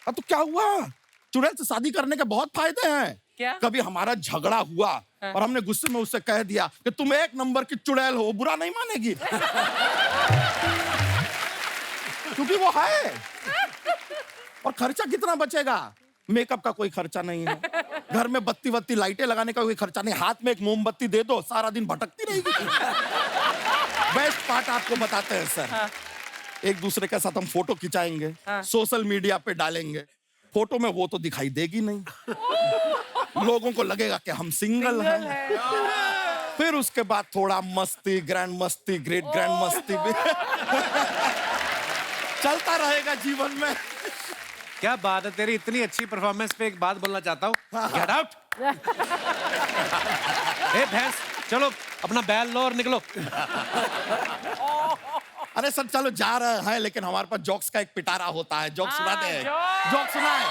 अब तो क्या हुआ, चुड़ैल से शादी करने के बहुत फायदे हैं। क्या? कभी हमारा झगड़ा हुआ और हमने गुस्से में उससे कह दिया कि तुम एक नंबर की चुड़ैल हो, बुरा नहीं मानेगी। क्योंकि वो है। और खर्चा कितना बचेगा? मेकअप का कोई खर्चा नहीं है, घर में बत्ती बत्ती लाइटें लगाने का कोई खर्चा नहीं, हाथ में एक मोमबत्ती दे दो, सारा दिन भटकती रहेगी। बेस्ट पार्ट आपको बताते हैं सर। एक दूसरे के साथ हम फोटो खिंचाएंगे, सोशल मीडिया पे डालेंगे। फोटो में वो तो दिखाई देगी नहीं, लोगों को लगेगा कि हम सिंगल हैं। फिर उसके बाद थोड़ा मस्ती, ग्रैंड मस्ती, ग्रेट ग्रैंड मस्ती भी चलता रहेगा जीवन में। क्या बात है तेरी, इतनी अच्छी परफॉर्मेंस पे एक बात बोलना चाहता हूँ। Get out. ए भैंस, चलो अपना बैल लो और निकलो। अरे सर चलो जा रहे हैं, लेकिन हमारे पास जोक्स का एक पिटारा होता है, जोक सुनाते हैं। जोक सुनाए।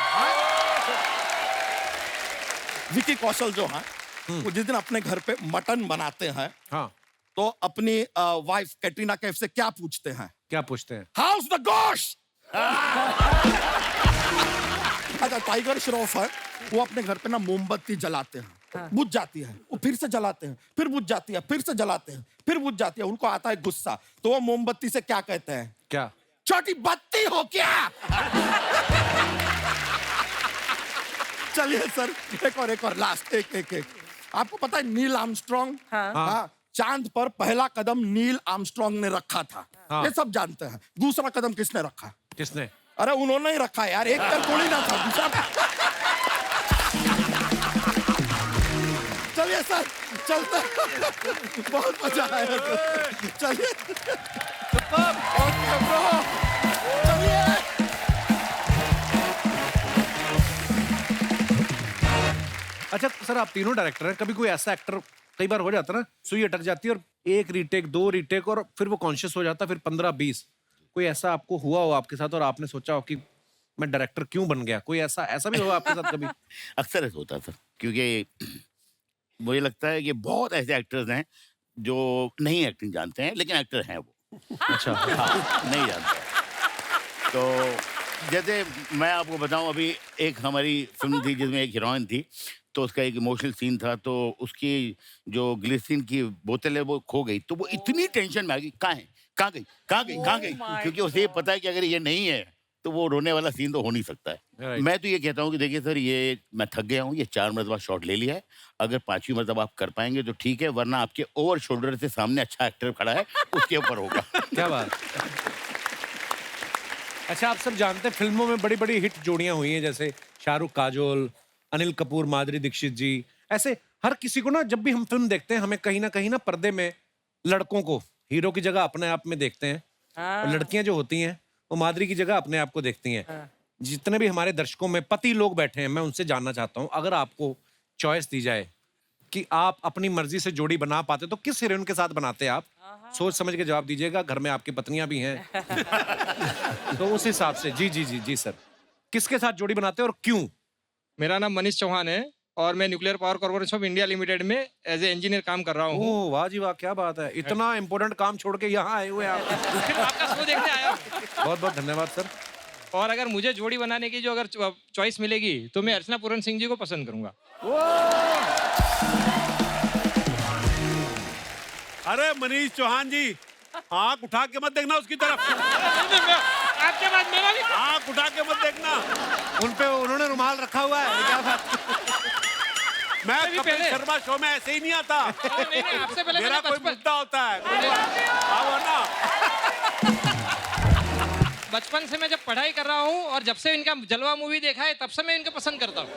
विकी कौशल जो है वो जिस दिन अपने घर पे मटन बनाते हैं, हाँ, तो अपनी वाइफ कैटरीना कैफ से क्या पूछते हैं? क्या पूछते हैं? हाउस द गोश्त। अच्छा, टाइगर श्रॉफ है, वो अपने घर पे ना मोमबत्ती जलाते हैं, बुझ जाती है, वो फिर से जलाते हैं, फिर बुझ जाती है, फिर से जलाते हैं, फिर बुझ जाती है। उनको आता है गुस्सा, तो वो मोमबत्ती से क्या कहते हैं? क्या? छोटी बत्ती हो क्या? चलिए सर, एक और लास्ट, एक। आपको पता है नील आर्मस्ट्रॉन्ग? हाँ। चांद पर पहला कदम नील आर्मस्ट्रॉन्ग ने रखा था, ये सब जानते हैं। दूसरा कदम किसने रखा? किसने? अरे उन्होंने ही रखा यार, एक कर थोड़ी ना था, दूसरा। चलिए सर, चलते हैं। बहुत मजा आया। चलिए। ओके ब्रो, चलिए। अच्छा सर, आप तीनों डायरेक्टर हैं, कभी कोई ऐसा एक्टर, कई बार हो जाता है ना, सुई अटक जाती है और एक रीटेक, 2 रीटेक और फिर वो कॉन्शियस हो जाता है, फिर 15-20, कोई ऐसा आपको हुआ हो आपके साथ और आपने सोचा हो कि मैं डायरेक्टर क्यों बन गया? कोई ऐसा भी हुआ आपके साथ कभी? अक्सर ऐसा होता है सर, क्योंकि मुझे लगता है कि बहुत ऐसे एक्टर्स हैं जो नहीं एक्टिंग जानते हैं, लेकिन एक्टर हैं वो। अच्छा। हाँ, नहीं जानते। तो जैसे मैं आपको बताऊं, अभी एक हमारी फिल्म थी जिसमें एक हीरोइन थी, तो उसका एक इमोशनल सीन था, तो उसकी जो ग्लिसरीन की बोतल है वो खो गई, तो वो इतनी टेंशन में आ गई, कहाँ गई, क्योंकि उसे ये पता है कि अगर ये नहीं है तो वो रोने वाला सीन तो हो नहीं सकता है। Right. मैं तो ये कहता हूँ कि देखिए सर, ये मैं थक गया हूँ, ये 4 मरतबा शॉट ले लिया है, अगर 5वीं मरतबा आप कर पाएंगे तो ठीक है, वरना आपके ओवर शोल्डर से सामने अच्छा एक्टर खड़ा है, उसके ऊपर होगा। क्या बात। अच्छा, आप सब जानते हैं फिल्मों में बड़ी बड़ी हिट जोड़ियां हुई हैं, जैसे शाहरुख काजोल, अनिल कपूर माधुरी दीक्षित जी। ऐसे हर किसी को ना, जब भी हम फिल्म देखते हैं, हमें कहीं ना पर्दे में लड़कों को हीरो की जगह अपने आप में देखते हैं, और लड़कियां जो होती हैं वो माधुरी की जगह अपने आप को देखती हैं। जितने भी हमारे दर्शकों में पति लोग बैठे हैं, मैं उनसे जानना चाहता हूँ, अगर आपको चॉइस दी जाए कि आप अपनी मर्जी से जोड़ी बना पाते तो किस हीरोइन के साथ बनाते आप? सोच समझ के जवाब दीजिएगा, घर में आपकी पत्नियां भी हैं। तो उस हिसाब से जी सर, किसके साथ जोड़ी बनाते हैं और क्यों? मेरा नाम मनीष चौहान है और मैं nuclear power corporation of India limited में एज ए इंजीनियर काम कर रहा हूँ। ओह वाह जी वाह, क्या बात है, इतना इम्पोर्टेंट काम छोड़ के यहाँ आए हुए आप। फिर आपका शो देखने आया। बहुत बहुत धन्यवाद सर। और अगर मुझे जोड़ी बनाने की जो अगर चॉइस मिलेगी तो मैं अर्चना पूरन सिंह जी को पसंद करूंगा। अरे मनीष चौहान जी, आंख उठा के मत देखना उसकी तरफ। आपके बाद मेरा भी आंख उठा के मत देखना। उन्होंने रुमाल रखा हुआ है, क्या बात। मैं कपिल शर्मा शो में ऐसे ही नहीं आता। नहीं, आपसे पहले मेरा कोई मुद्दा होता है। आओ ना। बचपन से मैं जब पढ़ाई कर रहा हूँ और जब से इनका जलवा मूवी देखा है, तब से मैं इनको पसंद करता हूँ।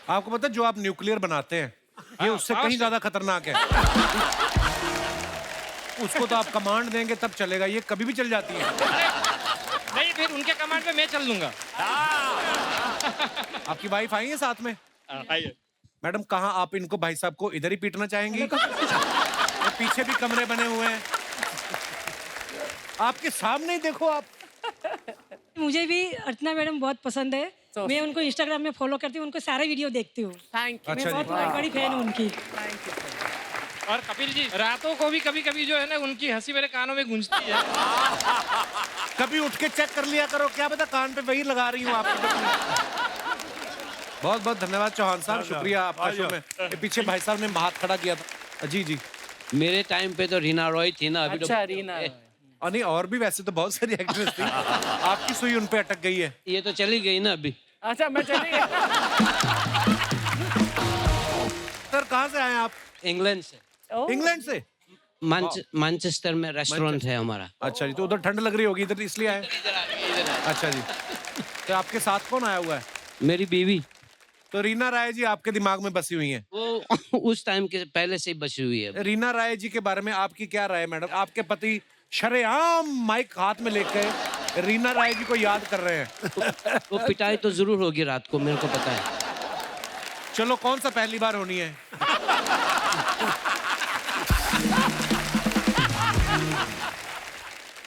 आपको पता है जो आप न्यूक्लियर बनाते हैं, ये उससे कहीं ज्यादा खतरनाक है। उसको तो आप कमांड देंगे तब चलेगा, ये कभी भी चल जाती है। नहीं, फिर उनके कमांड पे मैं चल दूंगा। आपकी वाइफ आई है साथ में? आइए मैडम, कहाँ आप इनको, भाई साहब को इधर ही पीटना चाहेंगी? पीछे भी कमरे बने हुए हैं, आपके सामने ही देखो आप। मुझे भी अर्चना मैडम बहुत पसंद है। मैं उनको इंस्टाग्राम में फॉलो करती हूँ, उनको सारे वीडियो देखती हूँ। Thank you. मैं बहुत बड़ी फैन हूँ उनकी। और कपिल जी, रातों को भी कभी जो है ना, उनकी हंसी मेरे कानों में गूंजती है। कभी उठ के चेक कर लिया करो, क्या पता कान पे वही लगा रही हूँ आपको। बहुत बहुत धन्यवाद चौहान साहब, शुक्रिया आपका शो में। ये पीछे भाई साहब ने हाथ खड़ा किया था। जी जी। मेरे टाइम पे तो रीना रॉय थी ना, अभी अच्छा तो रीना और नहीं, और भी वैसे तो बहुत सारी एक्ट्रेस थी। आपकी सुई उन पे अटक गई है। ये तो चली गई ना अभी। अच्छा मैं चली गई। सर कहाँ से आए आप? इंग्लैंड से। इंग्लैंड से? मैनचेस्टर में रेस्टोरेंट है हमारा। अच्छा जी, तो उधर ठंड लग रही होगी, इधर इसलिए आए? अच्छा जी। तो आपके साथ कौन आया हुआ है? मेरी बीवी। तो रीना राय जी आपके दिमाग में बसी हुई हैं? वो उस टाइम के पहले से ही बसी हुई है। रीना राय जी के बारे में आपकी क्या राय है मैडम? आपके पति शरेआम माइक हाथ में लेकर रीना राय जी को याद कर रहे हैं। वो पिटाई तो जरूर होगी रात को, मेरे को पता है। चलो कौन सा पहली बार होनी है?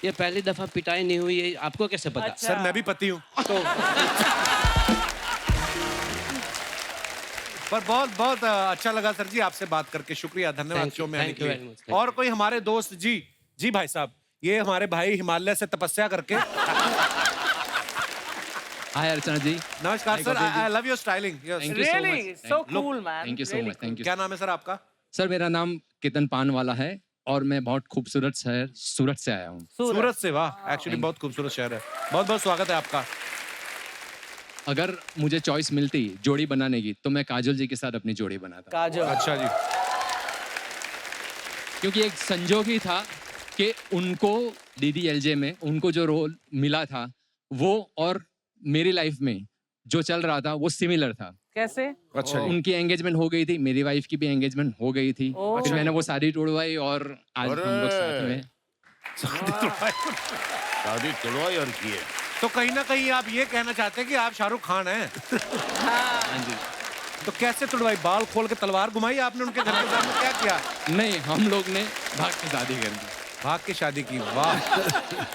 ये पहली दफा पिटाई नहीं हुई है, आपको कैसे पता? अच्छा। सर मैं भी पति हूँ तो। पर बहुत बहुत अच्छा लगा सर जी आपसे बात करके, शुक्रिया, धन्यवाद Thank you, शो में आने thank के you लिए। very much, thank और कोई हमारे दोस्त? जी जी भाई साहब, ये हमारे भाई हिमालय से तपस्या करके। हाय अर्चना जी। नमस्कार sir, I love your styling. Really so cool man. Thank you so much, thank you. क्या नाम है सर आपका? सर मेरा नाम केतन पानवाला है और मैं बहुत खूबसूरत शहर सूरत से आया हूँ। सूरत से? वाह, एक्चुअली बहुत खूबसूरत शहर है। बहुत बहुत स्वागत है आपका। अगर मुझे चॉइस मिलती जोड़ी बनाने की तो मैं काजोल जी के साथ अपनी जोड़ी बनाता, काजल। अच्छा जी। क्योंकि एक संजोग ही था कि उनको DDLJ में उनको जो रोल मिला था वो और मेरी लाइफ में जो चल रहा था वो सिमिलर था। कैसे? अच्छा जी। उनकी एंगेजमेंट हो गई थी, मेरी वाइफ की भी एंगेजमेंट हो गई थी। ओह। फिर मैंने वो सारी तोड़वाई और आज हम लोग साथ में। शादी तोड़वाई और की है। तो कहीं ना कहीं आप ये कहना चाहते हैं कि आप शाहरुख खान हैं? हाँ जी। तो कैसे तुड़वाई? बाल खोल के तलवार घुमाई आपने उनके घर के सामने? क्या किया? नहीं, हम लोग ने भाग के शादी कर दी। भाग के शादी की? वाह।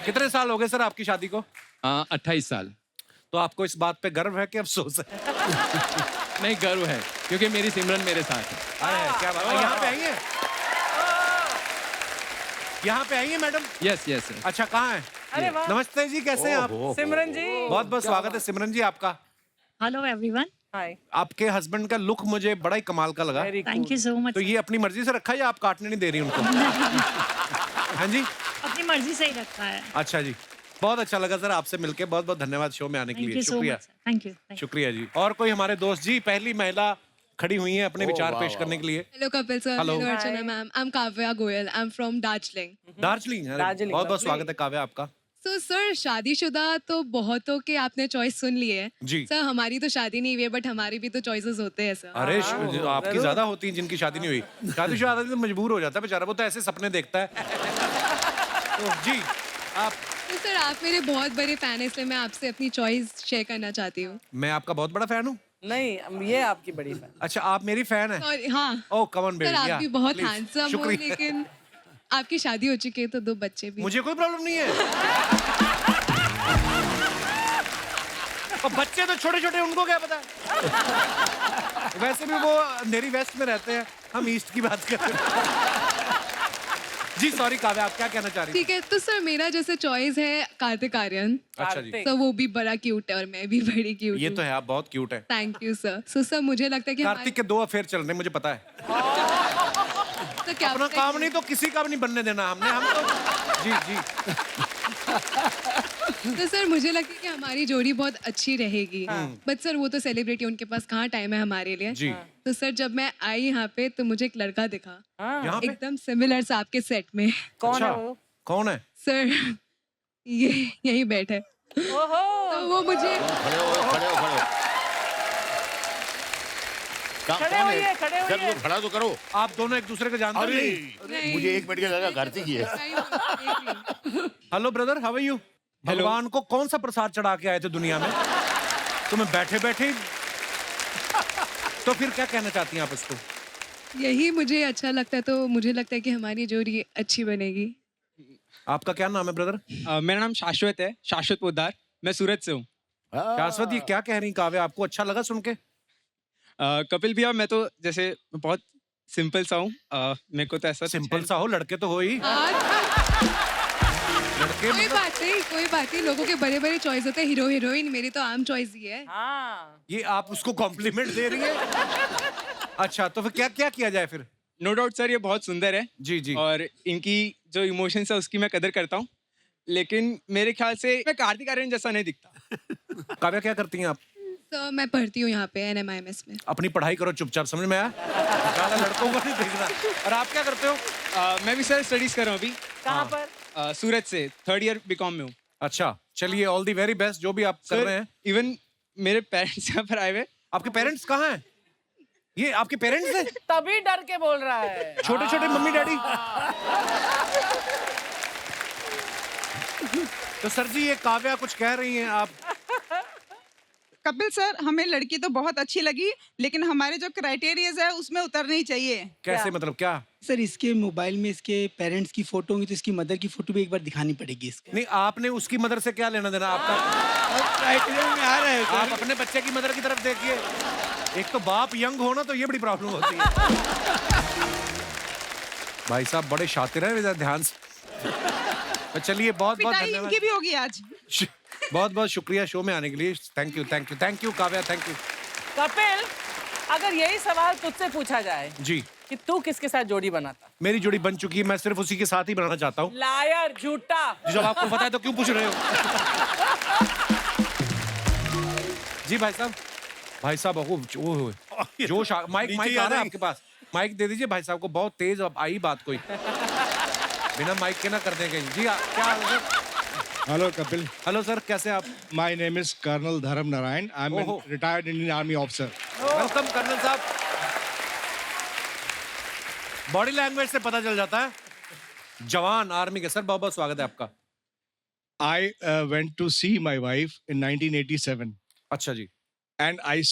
कितने साल हो गए सर आपकी शादी को? 28 साल। तो आपको इस बात पे गर्व है कि अफसोस है? नहीं, गर्व है क्योंकि मेरी सिमरन मेरे साथ है। अरे क्या बात है। यहाँ पे आई है? यहाँ पे आई है मैडम? Yes yes. अच्छा, कहाँ है? अरे वाह। नमस्ते जी, कैसे हैं आप? सिमरन जी। बहुत बहुत स्वागत है सिमरन जी आपका। Hello everyone. हाय। आपके हस्बैंड का लुक मुझे बड़ा ही कमाल का लगा। Thank you so much. तो ये अपनी मर्जी से रखा है या आप काटने नहीं दे रही उनको? हाँ जी, अपनी मर्जी से ही रखा है। अच्छा जी। बहुत अच्छा लगा सर आपसे मिलके, बहुत बहुत धन्यवाद शो में आने के थैंक लिए। यू सो शुक्रिया, मच। Thank you. शुक्रिया जी। और कोई हमारे दोस्त? जी, पहली महिला खड़ी हुई है अपने विचार पेश करने के लिए। Hello Kapil sir, Hello. hello Archana ma'am. I'm Kavya Goyal. I'm from Darjeeling. Darjeeling? Darjeeling, बहुत बहुत lovely. स्वागत है काव्या आपका। So sir, शादीशुदा तो बहुतों के आपने चॉइस सुन ली है। जी। सर हमारी तो शादी नहीं हुई है, बट हमारी भी तो चॉइसेस होते हैं सर। अरे आपकी ज्यादा होती हैं जिनकी शादी नहीं हुई। शादीशुदा आदमी तो मजबूर हो जाता है बेचारा, वो तो ऐसे सपने देखता है। तो जी आप? तो सर आप मेरे बहुत बड़े फैन हैं, इसलिए मैं आपसे अपनी चॉइस शेयर करना चाहती हूँ। मैं आपका बहुत बड़ा फैन हूँ। नहीं, ये आपकी बड़ी फैन। अच्छा, आप मेरी फैन है? और हाँ ओह कम ऑन सर, बेबी। आप भी बहुत हैंडसम हो, शुक्रिया। लेकिन आपकी शादी हो चुकी है तो 2 बच्चे भी। मुझे कोई प्रॉब्लम नहीं है। और बच्चे तो छोटे छोटे, उनको क्या पता? वैसे भी वो अंधेरी वेस्ट में रहते हैं, हम ईस्ट की बात कर रहे हैं। जी सॉरी काव्या, आप क्या कहना चाह रही ठीक है, तो सर मेरा जैसे चॉइस है कार्तिक आर्यन। अच्छा जी। तो वो भी बड़ा क्यूट है और मैं भी बड़ी क्यूट ये तो है, आप बहुत क्यूट है। Thank you sir. So sir मुझे लगता है कि कार्तिक के 2 अफेयर चल रहे हैं, मुझे पता है। तो क्या अपना काम नहीं तो किसी का भी नहीं बनने देना हमने। हम तो जी जी। तो सर मुझे लगता है कि हमारी जोड़ी बहुत अच्छी रहेगी। बट सर वो तो सेलिब्रिटी, उनके पास कहाँ टाइम है हमारे लिए। जी। तो सर जब मैं आई यहाँ पे तो मुझे एक लड़का दिखा, यहाँ पे? एकदम सिमिलर सा आपके सेट में। कौन है अच्छा, वो? कौन है? सर ये यही बैठे। ओहो। तो वो मुझे खड़े हो, खड़े हो, खड़े हो। खड़े कौन होइए, है? खड़े सर होइए। वो खड़ा तो करो। आप दोनों एक दूसरे को जानते अरे नहीं? मुझे 1 मिनट का लगा कार्तिक ही है। Hello brother, how are you? भगवान को कौन सा प्रसाद चढ़ा के आए थे दुनिया में? तुम्हें बैठे बैठे तो फिर क्या कहना चाहती हैं आप इसको? यही मुझे अच्छा लगता है, तो मुझे लगता है कि हमारी जोड़ी अच्छी बनेगी। आपका क्या नाम है ब्रदर? मेरा नाम शाश्वत है, शाश्वत पोद्दार। मैं सूरत से हूँ। शाश्वत, ये क्या कह रही काव्या? आपको अच्छा लगा सुन के? कपिल भैया, मैं तो जैसे बहुत सिंपल सा हूँ। मेरे को तो ऐसा सिंपल सा हो, लड़के तो हो ही। लड़के कोई बात नहीं, लोगों के बड़े बड़े चॉइस होते हैं, हीरो हीरोइन, मेरी तो आम चॉइस ही है। ये आप उसको कॉम्प्लीमेंट दे रही है? अच्छा, तो फिर क्या क्या किया जाए फिर? नो डाउट सर, ये बहुत सुंदर है जी जी, और इनकी जो इमोशंस है उसकी मैं कदर करता हूँ, लेकिन मेरे ख्याल से मैं कार्तिक आर्यन जैसा नहीं दिखता। काव्या क्या करती हैं आप? तो मैं पढ़ती हूँ यहाँ पे NMIMS में। अपनी पढ़ाई करो चुपचाप, समझ में आया? ज़्यादा लड़कों को नहीं देखना। और आप क्या करते हो? मैं भी सर स्टडीज कर रहा हूँ अभी। कहाँ पर? सूरत से 3rd ईयर बीकॉम में हूँ। अच्छा, चलिए ऑल दी वेरी बेस्ट जो भी आप कर रहे हैं। इवन मेरे पेरेंट्स यहाँ पर आए हुए। आपके पेरेंट्स कहाँ हैं? ये आपके पेरेंट्स हैं? तभी डर के बोल रहा है। छोटे छोटे मम्मी डैडी। तो सर जी, ये काव्या कुछ कह रही हैं आप? कपिल सर, हमें लड़की तो बहुत अच्छी लगी, लेकिन हमारे जो क्राइटेरियाज है उसमें उतरनी चाहिए। कैसे मतलब क्या? सर, इसके मोबाइल में इसके पेरेंट्स की फोटो होंगी तो इसकी मदर की फोटो भी एक बार दिखानी पड़ेगी इसके। नहीं, आपने उसकी मदर से क्या लेना देना? आपका क्राइटेरिया में आ रहा है। आप अपने बच्चे की मदर की तरफ देखिए। एक तो बाप यंग हो ना तो ये बड़ी प्रॉब्लम होती है। भाई साहब बड़े शातिर हैं, ध्यान से। तो चलिए, बहुत बहुत पिटाई धन्यवाद। इनकी भी होगी आज। बहुत बहुत शुक्रिया शो में आने के लिए। Thank you thank you thank you Kavya, thank you. Kapil, अगर यही सवाल तुझसे पूछा जाए जी कि तू किसके साथ जोड़ी बनाता? मेरी जोड़ी बन चुकी है, मैं सिर्फ उसी के साथ ही बनाना चाहता हूँ। लायर, झूठा। जब आपको पता है तो क्यों पूछ रहे हो? जी भाई साहब, भाई साहब वो जोश माइक आ रहा है आपके पास? माइक दे दीजिए भाई साहब को, बहुत तेज अब आई बात कोई। बिना माइक के ना कर देंगे जी। क्या? हेलो कपिल। हेलो सर, कैसे आप? My name is colonel Dharm Narayan, I am retired Indian army officer. Welcome colonel साहब। बॉडी लैंग्वेज से पता चल जाता है जवान आर्मी के। सर बहुत बहुत स्वागत है आपका। I went to see my wife in 1987। अच्छा जी। And I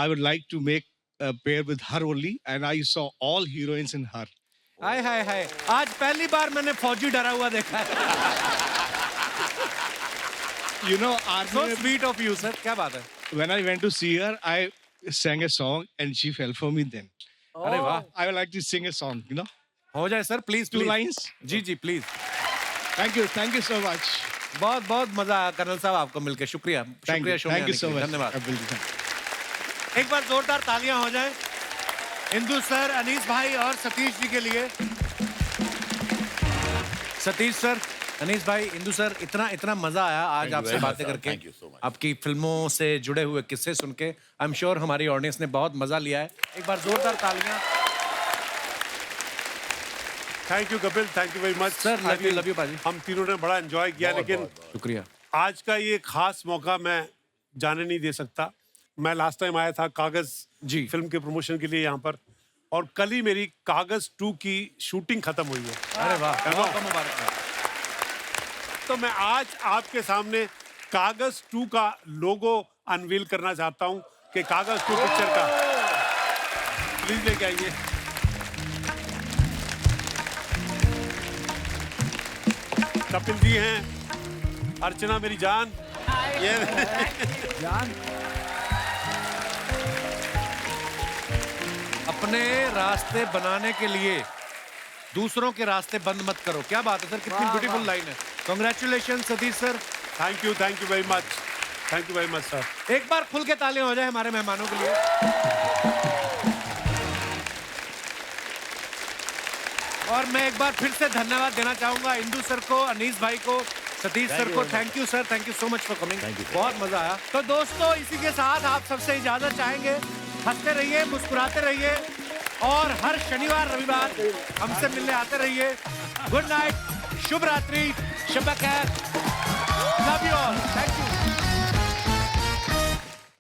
would like to make a pair with her only, and I saw all heroines in her. हाय हाय हाय, आज पहली बार मैंने फौजी डरा हुआ देखा है। You know, so sweet of you, sir. क्या बात है? When I went to see her, I sang a song and she fell for me then. अरे वाह। I would like to sing a song, you know. हो जाए sir, please. 2 lines. जी जी please. Thank you so much. बहुत बहुत मजा आया कर्नल साहब आपको मिलकर। शुक्रिया शुक्रिया शो में आने के लिए। धन्यवाद। एक बार जोरदार तालियां हो जाएं इंदु सर, अनीस भाई और सतीश जी के लिए। सतीश सर, अनीस भाई, इंदु सर, इतना मजा आया आज आपसे बातें करके, आपकी फिल्मों से जुड़े हुए किस्से सुन के। आई एम श्योर हमारी ऑडियंस ने बहुत मजा लिया है। एक बार जोरदार तालियां। Thank you Kapil, thank you very much sir. Love you बाजी। हम तीनों ने बड़ा एंजॉय किया, लेकिन शुक्रिया। आज का ये खास मौका मैं जाने नहीं दे सकता। मैं लास्ट टाइम आया था कागज जी फिल्म के प्रमोशन के लिए यहाँ पर, और कल ही मेरी कागज 2 की शूटिंग खत्म हुई है। अरे वाह, बहुत मुबारक। तो मैं आज आपके सामने कागज 2 का लोगो अनवील करना चाहता हूँ कि कागज 2 पिक्चर का प्लीज लेके आइए। कपिल जी हैं, अर्चना मेरी जान, ये जान। अपने रास्ते बनाने के लिए दूसरों के रास्ते बंद मत करो। क्या बात है सर, कितनी ब्यूटीफुल लाइन है। Congratulation Satish sir. Thank you very much sir. एक बार खुल के तालियां हो जाए हमारे मेहमानों के लिए। और मैं एक बार फिर से धन्यवाद देना चाहूंगा इंदु सर को, अनीस भाई को, सतीश सर को। Thank you sir, thank you so much for coming. बहुत मजा आया। तो दोस्तों, इसी के साथ आप सबसे इजाजत चाहेंगे। हंसते रहिए, मुस्कुराते रहिए और हर शनिवार रविवार हमसे मिलने आते रहिए। गुड नाइट, शुभ रात्रि, शब खैर, love you all, thank you.